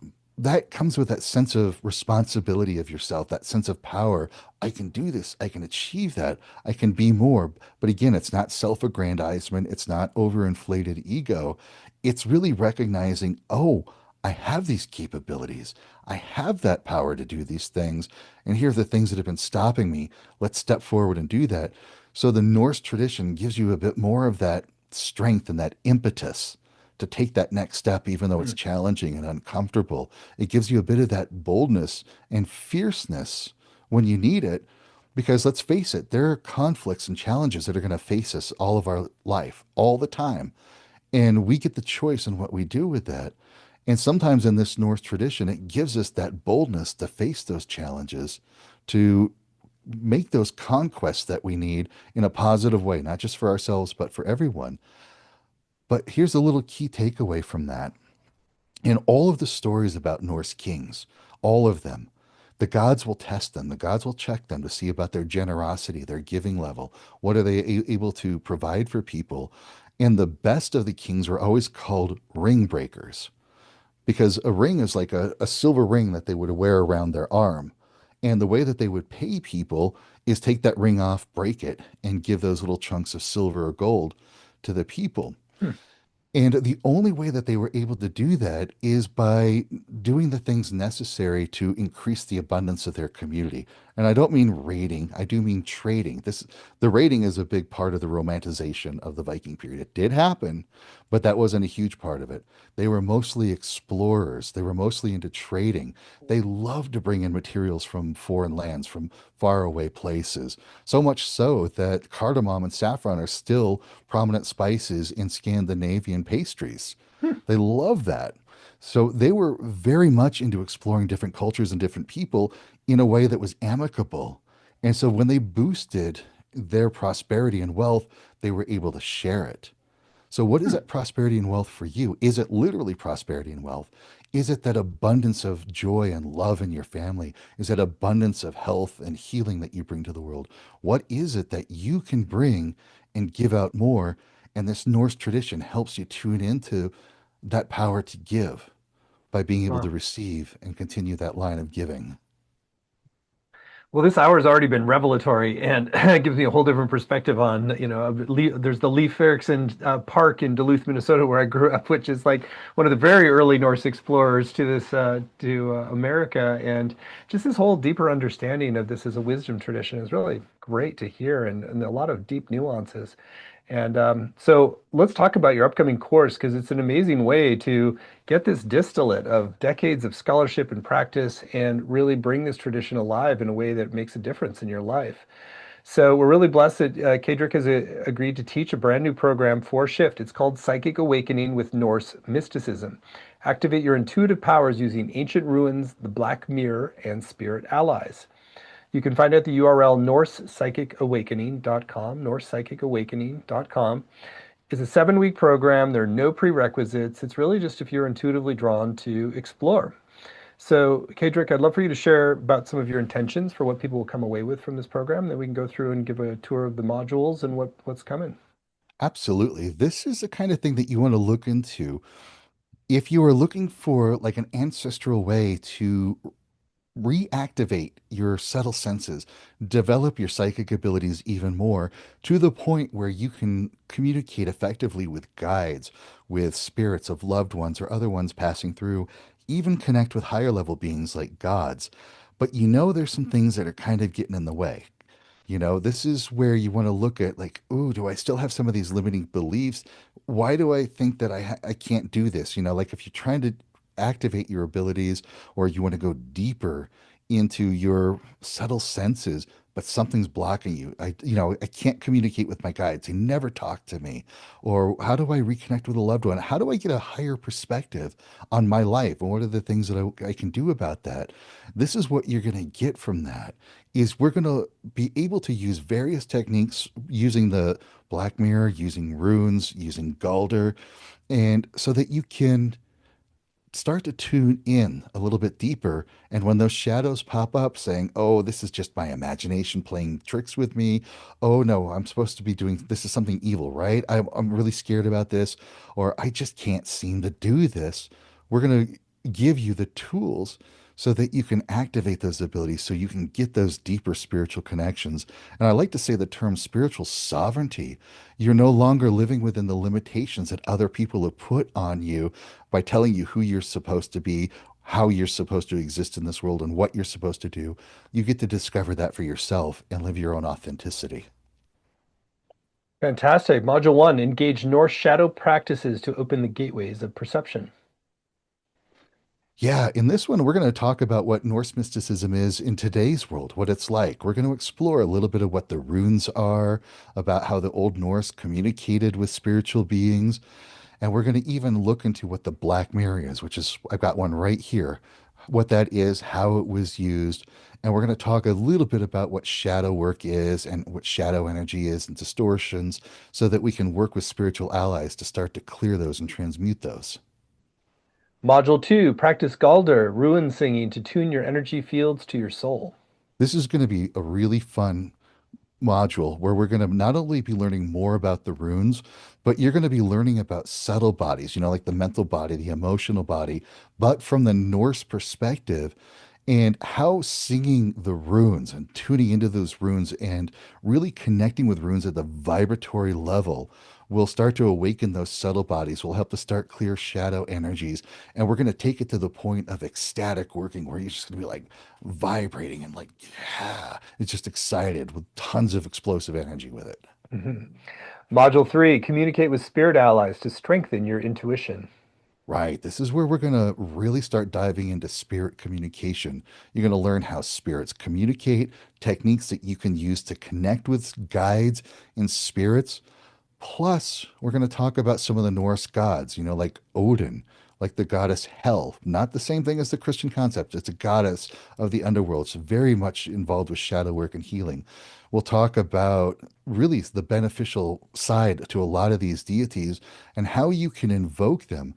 with that sense of responsibility of yourself, that sense of power. I can do this. I can achieve that. I can be more. But again, it's not self-aggrandizement. It's not overinflated ego. It's really recognizing, oh, I have these capabilities. I have that power to do these things. And here are the things that have been stopping me. Let's step forward and do that. So the Norse tradition gives you a bit more of that strength and that impetus to take that next step, even though it's Hmm. challenging and uncomfortable. It gives you a bit of that boldness and fierceness when you need it. Because let's face it, there are conflicts and challenges that are going to face us all of our life, all the time. And we get the choice in what we do with that. And sometimes in this Norse tradition, it gives us that boldness to face those challenges, to make those conquests that we need in a positive way, not just for ourselves, but for everyone. But here's a little key takeaway from that. In all of the stories about Norse kings, all of them, the gods will test them. The gods will check them to see about their generosity, their giving level. What are they able to provide for people? And the best of the kings were always called ring breakers because a ring is like a silver ring that they would wear around their arm. And the way that they would pay people is take that ring off, break it, and give those little chunks of silver or gold to the people. Hmm. And the only way that they were able to do that is by doing the things necessary to increase the abundance of their community. And I don't mean raiding, I do mean trading. The raiding is a big part of the romanticization of the Viking period. It did happen, but that wasn't a huge part of it. They were mostly explorers. They were mostly into trading. They loved to bring in materials from foreign lands, from faraway places. So much so that cardamom and saffron are still prominent spices in Scandinavian pastries. Hmm. They love that. So they were very much into exploring different cultures and different people in a way that was amicable. And so when they boosted their prosperity and wealth, they were able to share it. So, what is Hmm. that prosperity and wealth for you? Is it literally prosperity and wealth? Is it that abundance of joy and love in your family? Is it abundance of health and healing that you bring to the world? What is it that you can bring and give out more? And this Norse tradition helps you tune into that power to give by being able to Wow. receive and continue that line of giving. Well, this hour has already been revelatory, and it gives me a whole different perspective on, there's the Leif Erikson Park in Duluth, Minnesota, where I grew up, which is like one of the very early Norse explorers to this to America, and just this whole deeper understanding of this as a wisdom tradition is really great to hear, and a lot of deep nuances. And so let's talk about your upcoming course because it's an amazing way to get this distillate of decades of scholarship and practice and really bring this tradition alive in a way that makes a difference in your life. So we're really blessed that Kaedrich has agreed to teach a brand new program for Shift. It's called Psychic Awakening with Norse Mysticism. Activate your intuitive powers using ancient ruins, the Black Mirror, and spirit allies. You can find it at the URL norsepsychicawakening.com, norsepsychicawakening.com. It's a 7-week program. There are no prerequisites. It's really just if you're intuitively drawn to explore. So, Kaedrich, I'd love for you to share about some of your intentions for what people will come away with from this program. Then we can go through and give a tour of the modules and what's coming. Absolutely. This is the kind of thing that you want to look into if you are looking for like an ancestral way to reactivate your subtle senses, develop your psychic abilities even more to the point where you can communicate effectively with guides, with spirits of loved ones or other ones passing through, even connect with higher level beings like gods. But you know, there's some things that are kind of getting in the way. This is where you want to look at like, ooh, do I still have some of these limiting beliefs? Why do I think that I can't do this? Like if you're trying to activate your abilities or you want to go deeper into your subtle senses, but something's blocking you. I can't communicate with my guides. They never talk to me. Or how do I reconnect with a loved one? How do I get a higher perspective on my life? And what are the things that I can do about that? This is what you're going to get from that is we're going to be able to use various techniques using the Black Mirror, using runes, using Galder, and so that you can start to tune in a little bit deeper. And when those shadows pop up saying, oh, this is just my imagination playing tricks with me. Oh, no, I'm supposed to be doing this is something evil, right? I'm really scared about this, or I just can't seem to do this. We're going to give you the tools so that you can activate those abilities so you can get those deeper spiritual connections. And I like to say the term spiritual sovereignty. You're no longer living within the limitations that other people have put on you by telling you who you're supposed to be, how you're supposed to exist in this world, and what you're supposed to do. You get to discover that for yourself and live your own authenticity. Fantastic. Module 1, engage Norse shadow practices to open the gateways of perception. Yeah, in this one, we're going to talk about what Norse mysticism is in today's world, what it's like. We're going to explore a little bit of what the runes are, about how the Old Norse communicated with spiritual beings, and we're going to even look into what the Black Mirror is, which is, I've got one right here, what that is, how it was used, and we're going to talk a little bit about what shadow work is and what shadow energy is and distortions so that we can work with spiritual allies to start to clear those and transmute those. Module 2, practice Galder, rune singing to tune your energy fields to your soul. This is going to be a really fun module where we're going to not only be learning more about the runes, but you're going to be learning about subtle bodies, like the mental body, the emotional body, but from the Norse perspective, and how singing the runes and tuning into those runes and really connecting with runes at the vibratory level will start to awaken those subtle bodies, will help to start clear shadow energies. And we're going to take it to the point of ecstatic working where you're just going to be like vibrating and like, yeah, it's just excited with tons of explosive energy with it. Mhm. Module 3, communicate with spirit allies to strengthen your intuition. Right. This is where we're going to really start diving into spirit communication. You're going to learn how spirits communicate, techniques that you can use to connect with guides and spirits. Plus, we're going to talk about some of the Norse gods, like Odin, like the goddess Hel. Not the same thing as the Christian concept. It's a goddess of the underworld. It's very much involved with shadow work and healing. We'll talk about really the beneficial side to a lot of these deities and how you can invoke them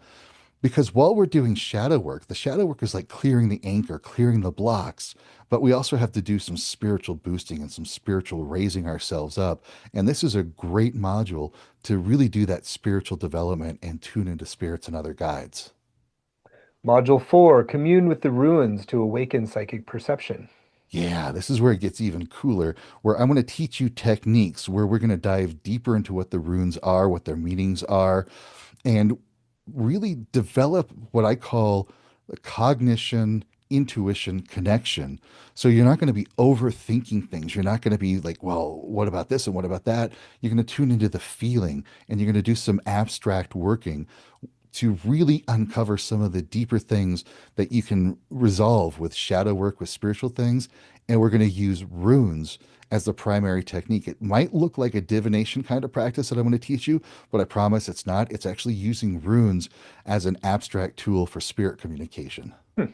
because while we're doing shadow work, the shadow work is like clearing the anchor, clearing the blocks, but we also have to do some spiritual boosting and some spiritual raising ourselves up. And this is a great module to really do that spiritual development and tune into spirits and other guides. Module 4, commune with the ruins to awaken psychic perception. Yeah, this is where it gets even cooler, where I'm going to teach you techniques where we're going to dive deeper into what the runes are, what their meanings are, and really develop what I call the cognition, intuition, connection. So you're not going to be overthinking things. You're not going to be like, well, what about this and what about that? You're going to tune into the feeling and you're going to do some abstract working to really uncover some of the deeper things that you can resolve with shadow work, with spiritual things. And we're going to use runes as the primary technique. It might look like a divination kind of practice that I'm going to teach you, but I promise it's not. It's actually using runes as an abstract tool for spirit communication. Hmm,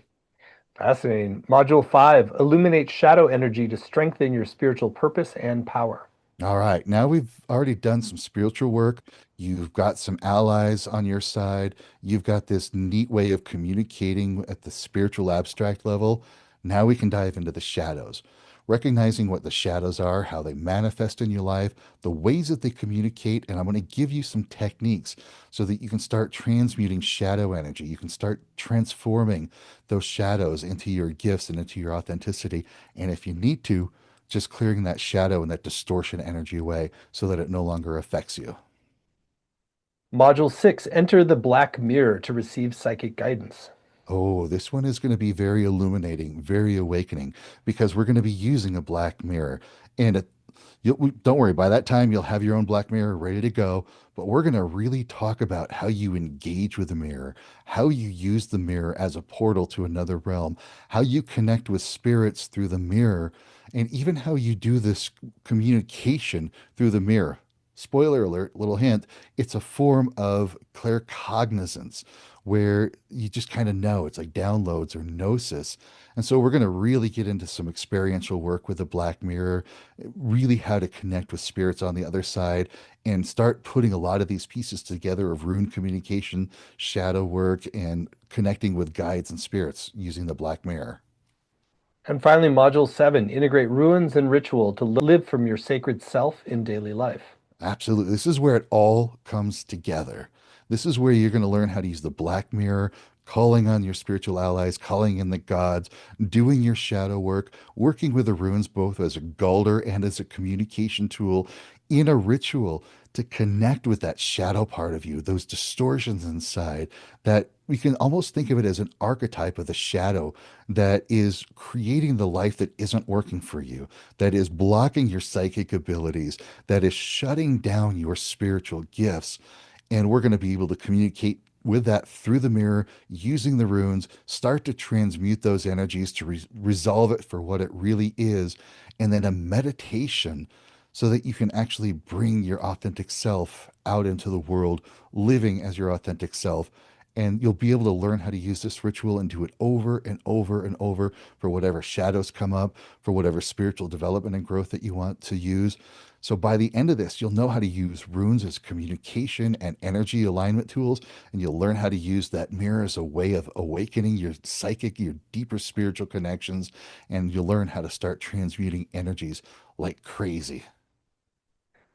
fascinating. Module 5, illuminate shadow energy to strengthen your spiritual purpose and power. All right. Now we've already done some spiritual work. You've got some allies on your side. You've got this neat way of communicating at the spiritual abstract level. Now we can dive into the shadows, recognizing what the shadows are, how they manifest in your life, the ways that they communicate. And I'm going to give you some techniques so that you can start transmuting shadow energy. You can start transforming those shadows into your gifts and into your authenticity. And if you need to, just clearing that shadow and that distortion energy away so that it no longer affects you. Module 6, enter the black mirror to receive psychic guidance. Oh, this one is going to be very illuminating, very awakening, because we're going to be using a black mirror. And don't worry, by that time, you'll have your own black mirror ready to go. But we're going to really talk about how you engage with the mirror, how you use the mirror as a portal to another realm, how you connect with spirits through the mirror, and even how you do this communication through the mirror. Spoiler alert, little hint, it's a form of claircognizance where you just kind of know it's like downloads or gnosis. And so we're going to really get into some experiential work with the Black Mirror, really how to connect with spirits on the other side and start putting a lot of these pieces together of rune communication, shadow work, and connecting with guides and spirits using the Black Mirror. And finally, Module 7, integrate ruins and ritual to live from your sacred self in daily life. Absolutely. This is where it all comes together. This is where you're going to learn how to use the black mirror, calling on your spiritual allies, calling in the gods, doing your shadow work, working with the runes both as a galder and as a communication tool, in a ritual to connect with that shadow part of you, those distortions inside that we can almost think of it as an archetype of the shadow that is creating the life that isn't working for you, that is blocking your psychic abilities, that is shutting down your spiritual gifts. And we're going to be able to communicate with that through the mirror using the runes, start to transmute those energies to resolve it for what it really is, and then a meditation so that you can actually bring your authentic self out into the world, living as your authentic self. And you'll be able to learn how to use this ritual and do it over and over and over for whatever shadows come up, for whatever spiritual development and growth that you want to use. So by the end of this, you'll know how to use runes as communication and energy alignment tools, and you'll learn how to use that mirror as a way of awakening your psychic, your deeper spiritual connections, and you'll learn how to start transmuting energies like crazy.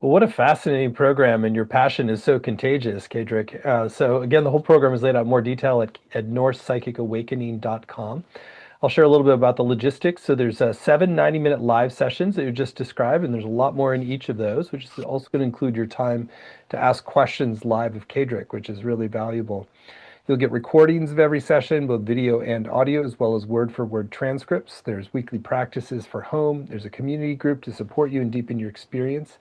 Well, what a fascinating program, and your passion is so contagious, Kaedrich. So again, the whole program is laid out in more detail at NorsePsychicAwakening.com. I'll share a little bit about the logistics. So there's 7 90-minute live sessions that you just described, and there's a lot more in each of those, which is also going to include your time to ask questions live of Kaedrich, which is really valuable. You'll get recordings of every session, both video and audio, as well as word-for-word transcripts. There's weekly practices for home. There's a community group to support you and deepen your experience.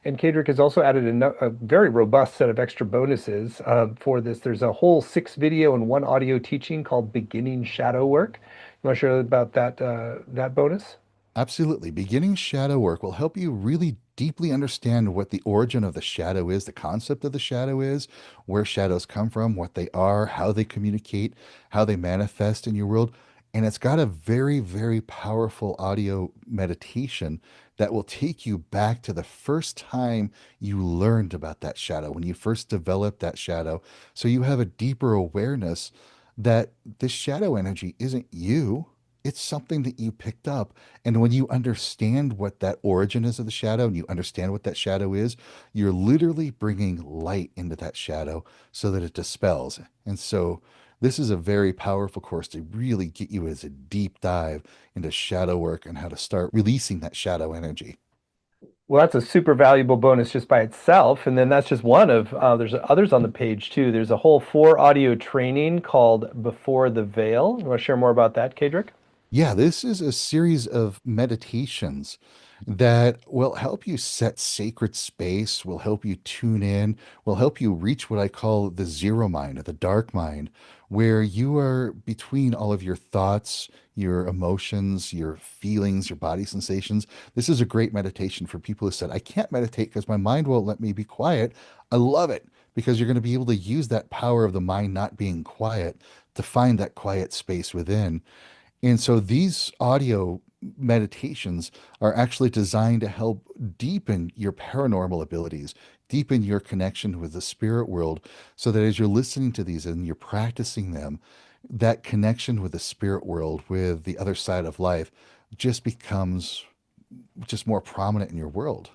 And Kaedrich has also added a very robust set of extra bonuses for this. There's a whole 6 video and 1 audio teaching called Beginning Shadow Work. You want to share about that bonus? Absolutely. Beginning shadow work will help you really deeply understand what the origin of the shadow is, the concept of the shadow is, where shadows come from, what they are, how they communicate, how they manifest in your world. And it's got a very, very powerful audio meditation that will take you back to the first time you learned about that shadow, when you first developed that shadow. So you have a deeper awareness that this shadow energy isn't you. It's something that you picked up. And when you understand what that origin is of the shadow and you understand what that shadow is, you're literally bringing light into that shadow so that it dispels. And so, this is a very powerful course to really get you as a deep dive into shadow work and how to start releasing that shadow energy. Well, that's a super valuable bonus just by itself. And then that's just one of, there's others on the page too. There's a whole 4 audio training called Before the Veil. You want to share more about that, Kaedrich? Yeah, this is a series of meditations that will help you set sacred space, will help you tune in, will help you reach what I call the zero mind or the dark mind, where you are between all of your thoughts, your emotions, your feelings, your body sensations. This is a great meditation for people who said, I can't meditate because my mind won't let me be quiet. I love it because you're going to be able to use that power of the mind not being quiet to find that quiet space within. And so these audio meditations are actually designed to help deepen your paranormal abilities, deepen your connection with the spirit world, so that as you're listening to these and you're practicing them, that connection with the spirit world, with the other side of life, just becomes just more prominent in your world.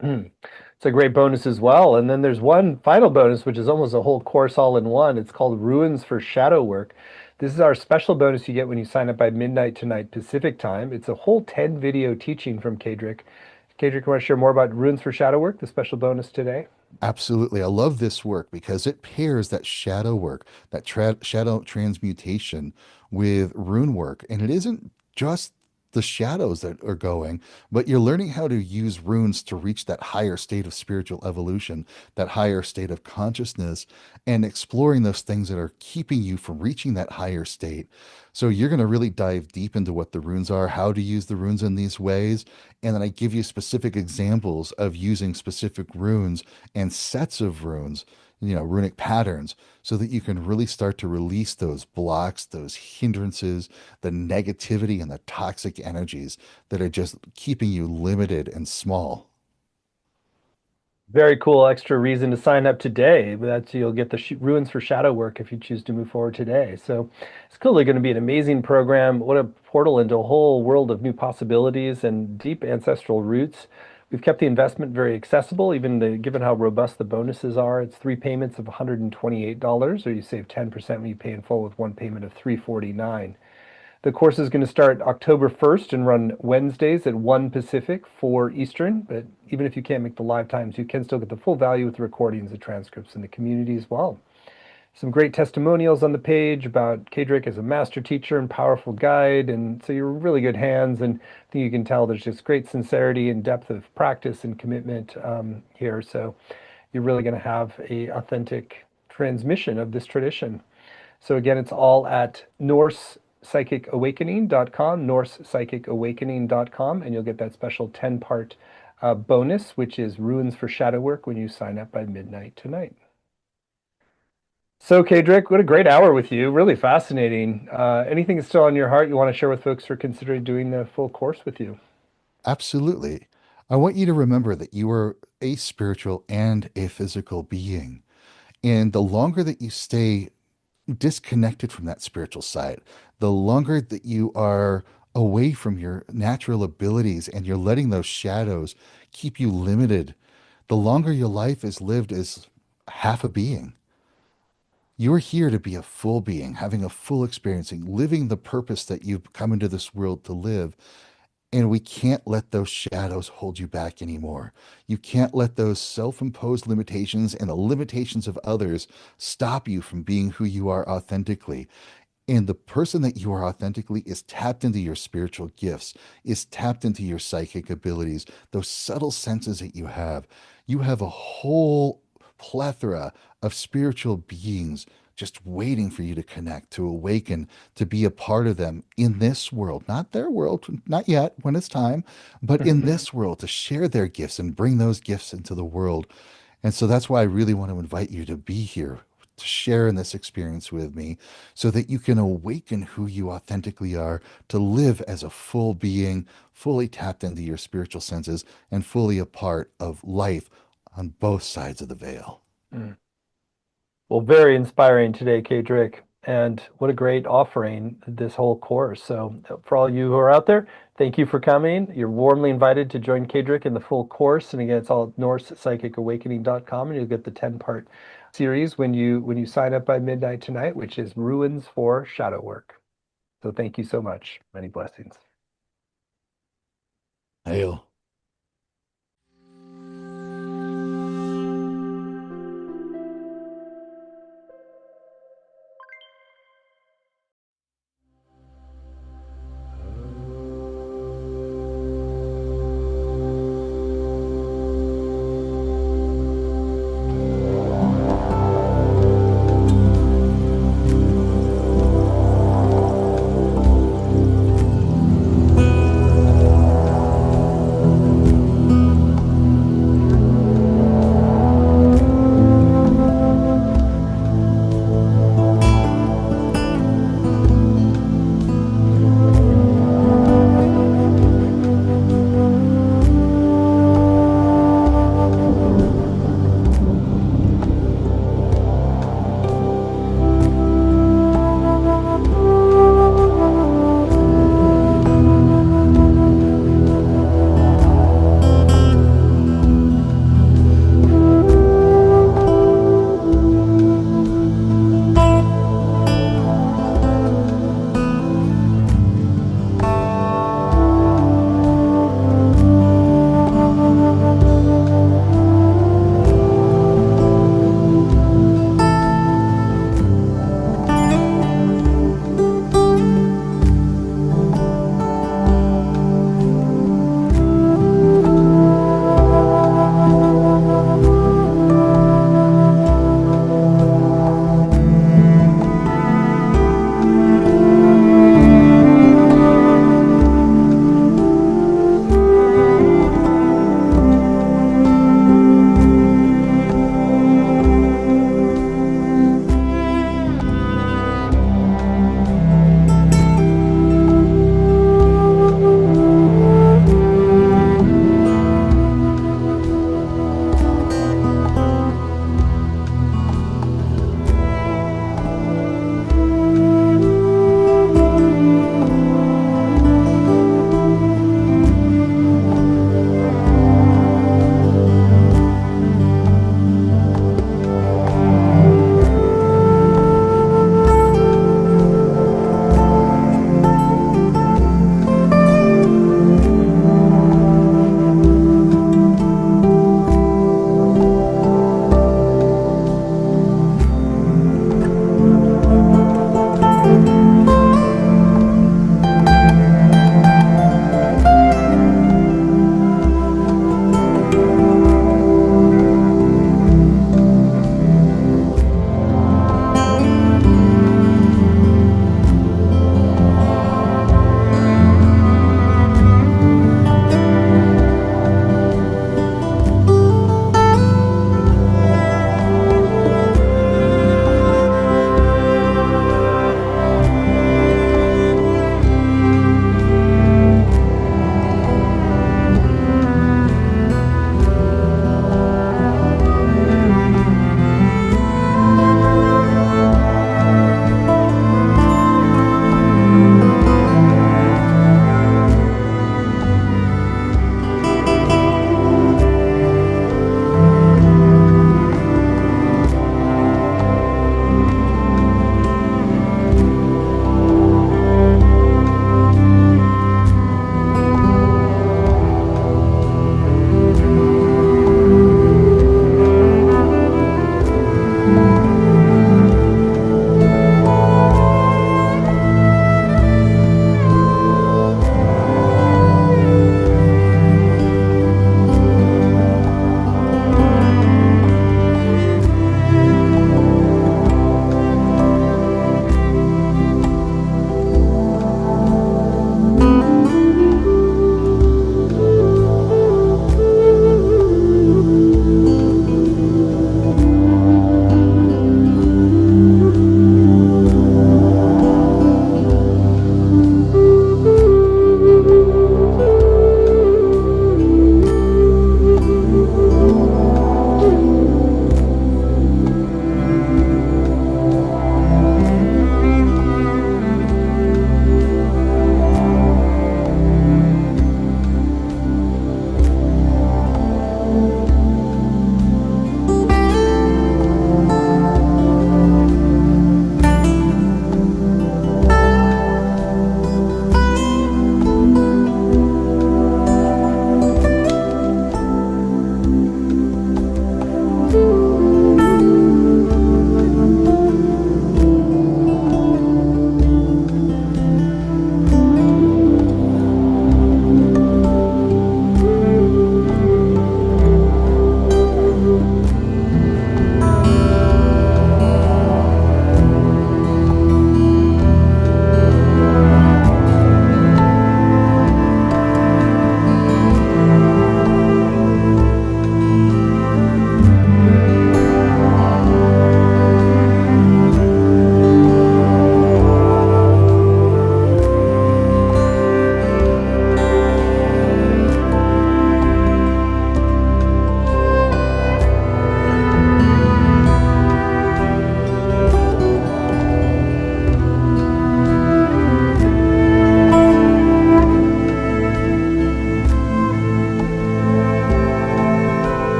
It's a great bonus as well. And then there's one final bonus, which is almost a whole course all in one. It's called Ruins for Shadow Work. This is our special bonus you get when you sign up by midnight tonight Pacific time. It's a whole 10 video teaching from Kaedrich. Kaedrich, you want to share more about Ruins for Shadow Work, the special bonus today? Absolutely. I love this work because it pairs that shadow work, that shadow transmutation with rune work. And it isn't just the shadows that are going, but you're learning how to use runes to reach that higher state of spiritual evolution, that higher state of consciousness, and exploring those things that are keeping you from reaching that higher state. So you're going to really dive deep into what the runes are, how to use the runes in these ways. And then I give you specific examples of using specific runes and sets of runes, runic patterns, so that you can really start to release those blocks, those hindrances, the negativity and the toxic energies that are just keeping you limited and small. Very cool extra reason to sign up today. That's you'll get the Ruins for Shadow Work if you choose to move forward today. So it's clearly going to be an amazing program. What a portal into a whole world of new possibilities and deep ancestral roots. We've kept the investment very accessible, given how robust the bonuses are. It's 3 payments of $128, or you save 10% when you pay in full with 1 payment of $349. The course is going to start October 1st and run Wednesdays at 1 Pacific, 4 Eastern. But even if you can't make the live times, you can still get the full value with the recordings, the transcripts, and the community as well. Some great testimonials on the page about Kaedrich as a master teacher and powerful guide. And so you're in really good hands. And I think you can tell there's just great sincerity and depth of practice and commitment here. So you're really going to have a authentic transmission of this tradition. So again, it's all at NorsePsychicAwakening.com, NorsePsychicAwakening.com, and you'll get that special 10-part bonus, which is Runes for Shadow Work when you sign up by midnight tonight. So, Kaedrich, what a great hour with you. Really fascinating. Anything that's still on your heart you want to share with folks who are considering doing the full course with you? Absolutely. I want you to remember that you are a spiritual and a physical being. And the longer that you stay disconnected from that spiritual side, the longer that you are away from your natural abilities and you're letting those shadows keep you limited, the longer your life is lived as half a being. You're here to be a full being, having a full experiencing, living the purpose that you've come into this world to live. And we can't let those shadows hold you back anymore. You can't let those self imposed limitations and the limitations of others stop you from being who you are authentically. And the person that you are authentically is tapped into your spiritual gifts, is tapped into your psychic abilities, those subtle senses that you have. You have a whole plethora of spiritual beings just waiting for you to connect, to awaken, to be a part of them in this world, not their world, not yet when it's time, but in this world to share their gifts and bring those gifts into the world. And so that's why I really want to invite you to be here, to share in this experience with me, so that you can awaken who you authentically are, to live as a full being, fully tapped into your spiritual senses, and fully a part of life on both sides of the veil. Mm. Well, very inspiring today, Kaedrich, and what a great offering, this whole course. So for all you who are out there, thank you for coming. You're warmly invited to join Kaedrich in the full course. And again, it's all at NorsePsychicAwakening.com, and you'll get the 10-part series when you sign up by midnight tonight, which is Ruins for Shadow Work. So thank you so much. Many blessings. Hail.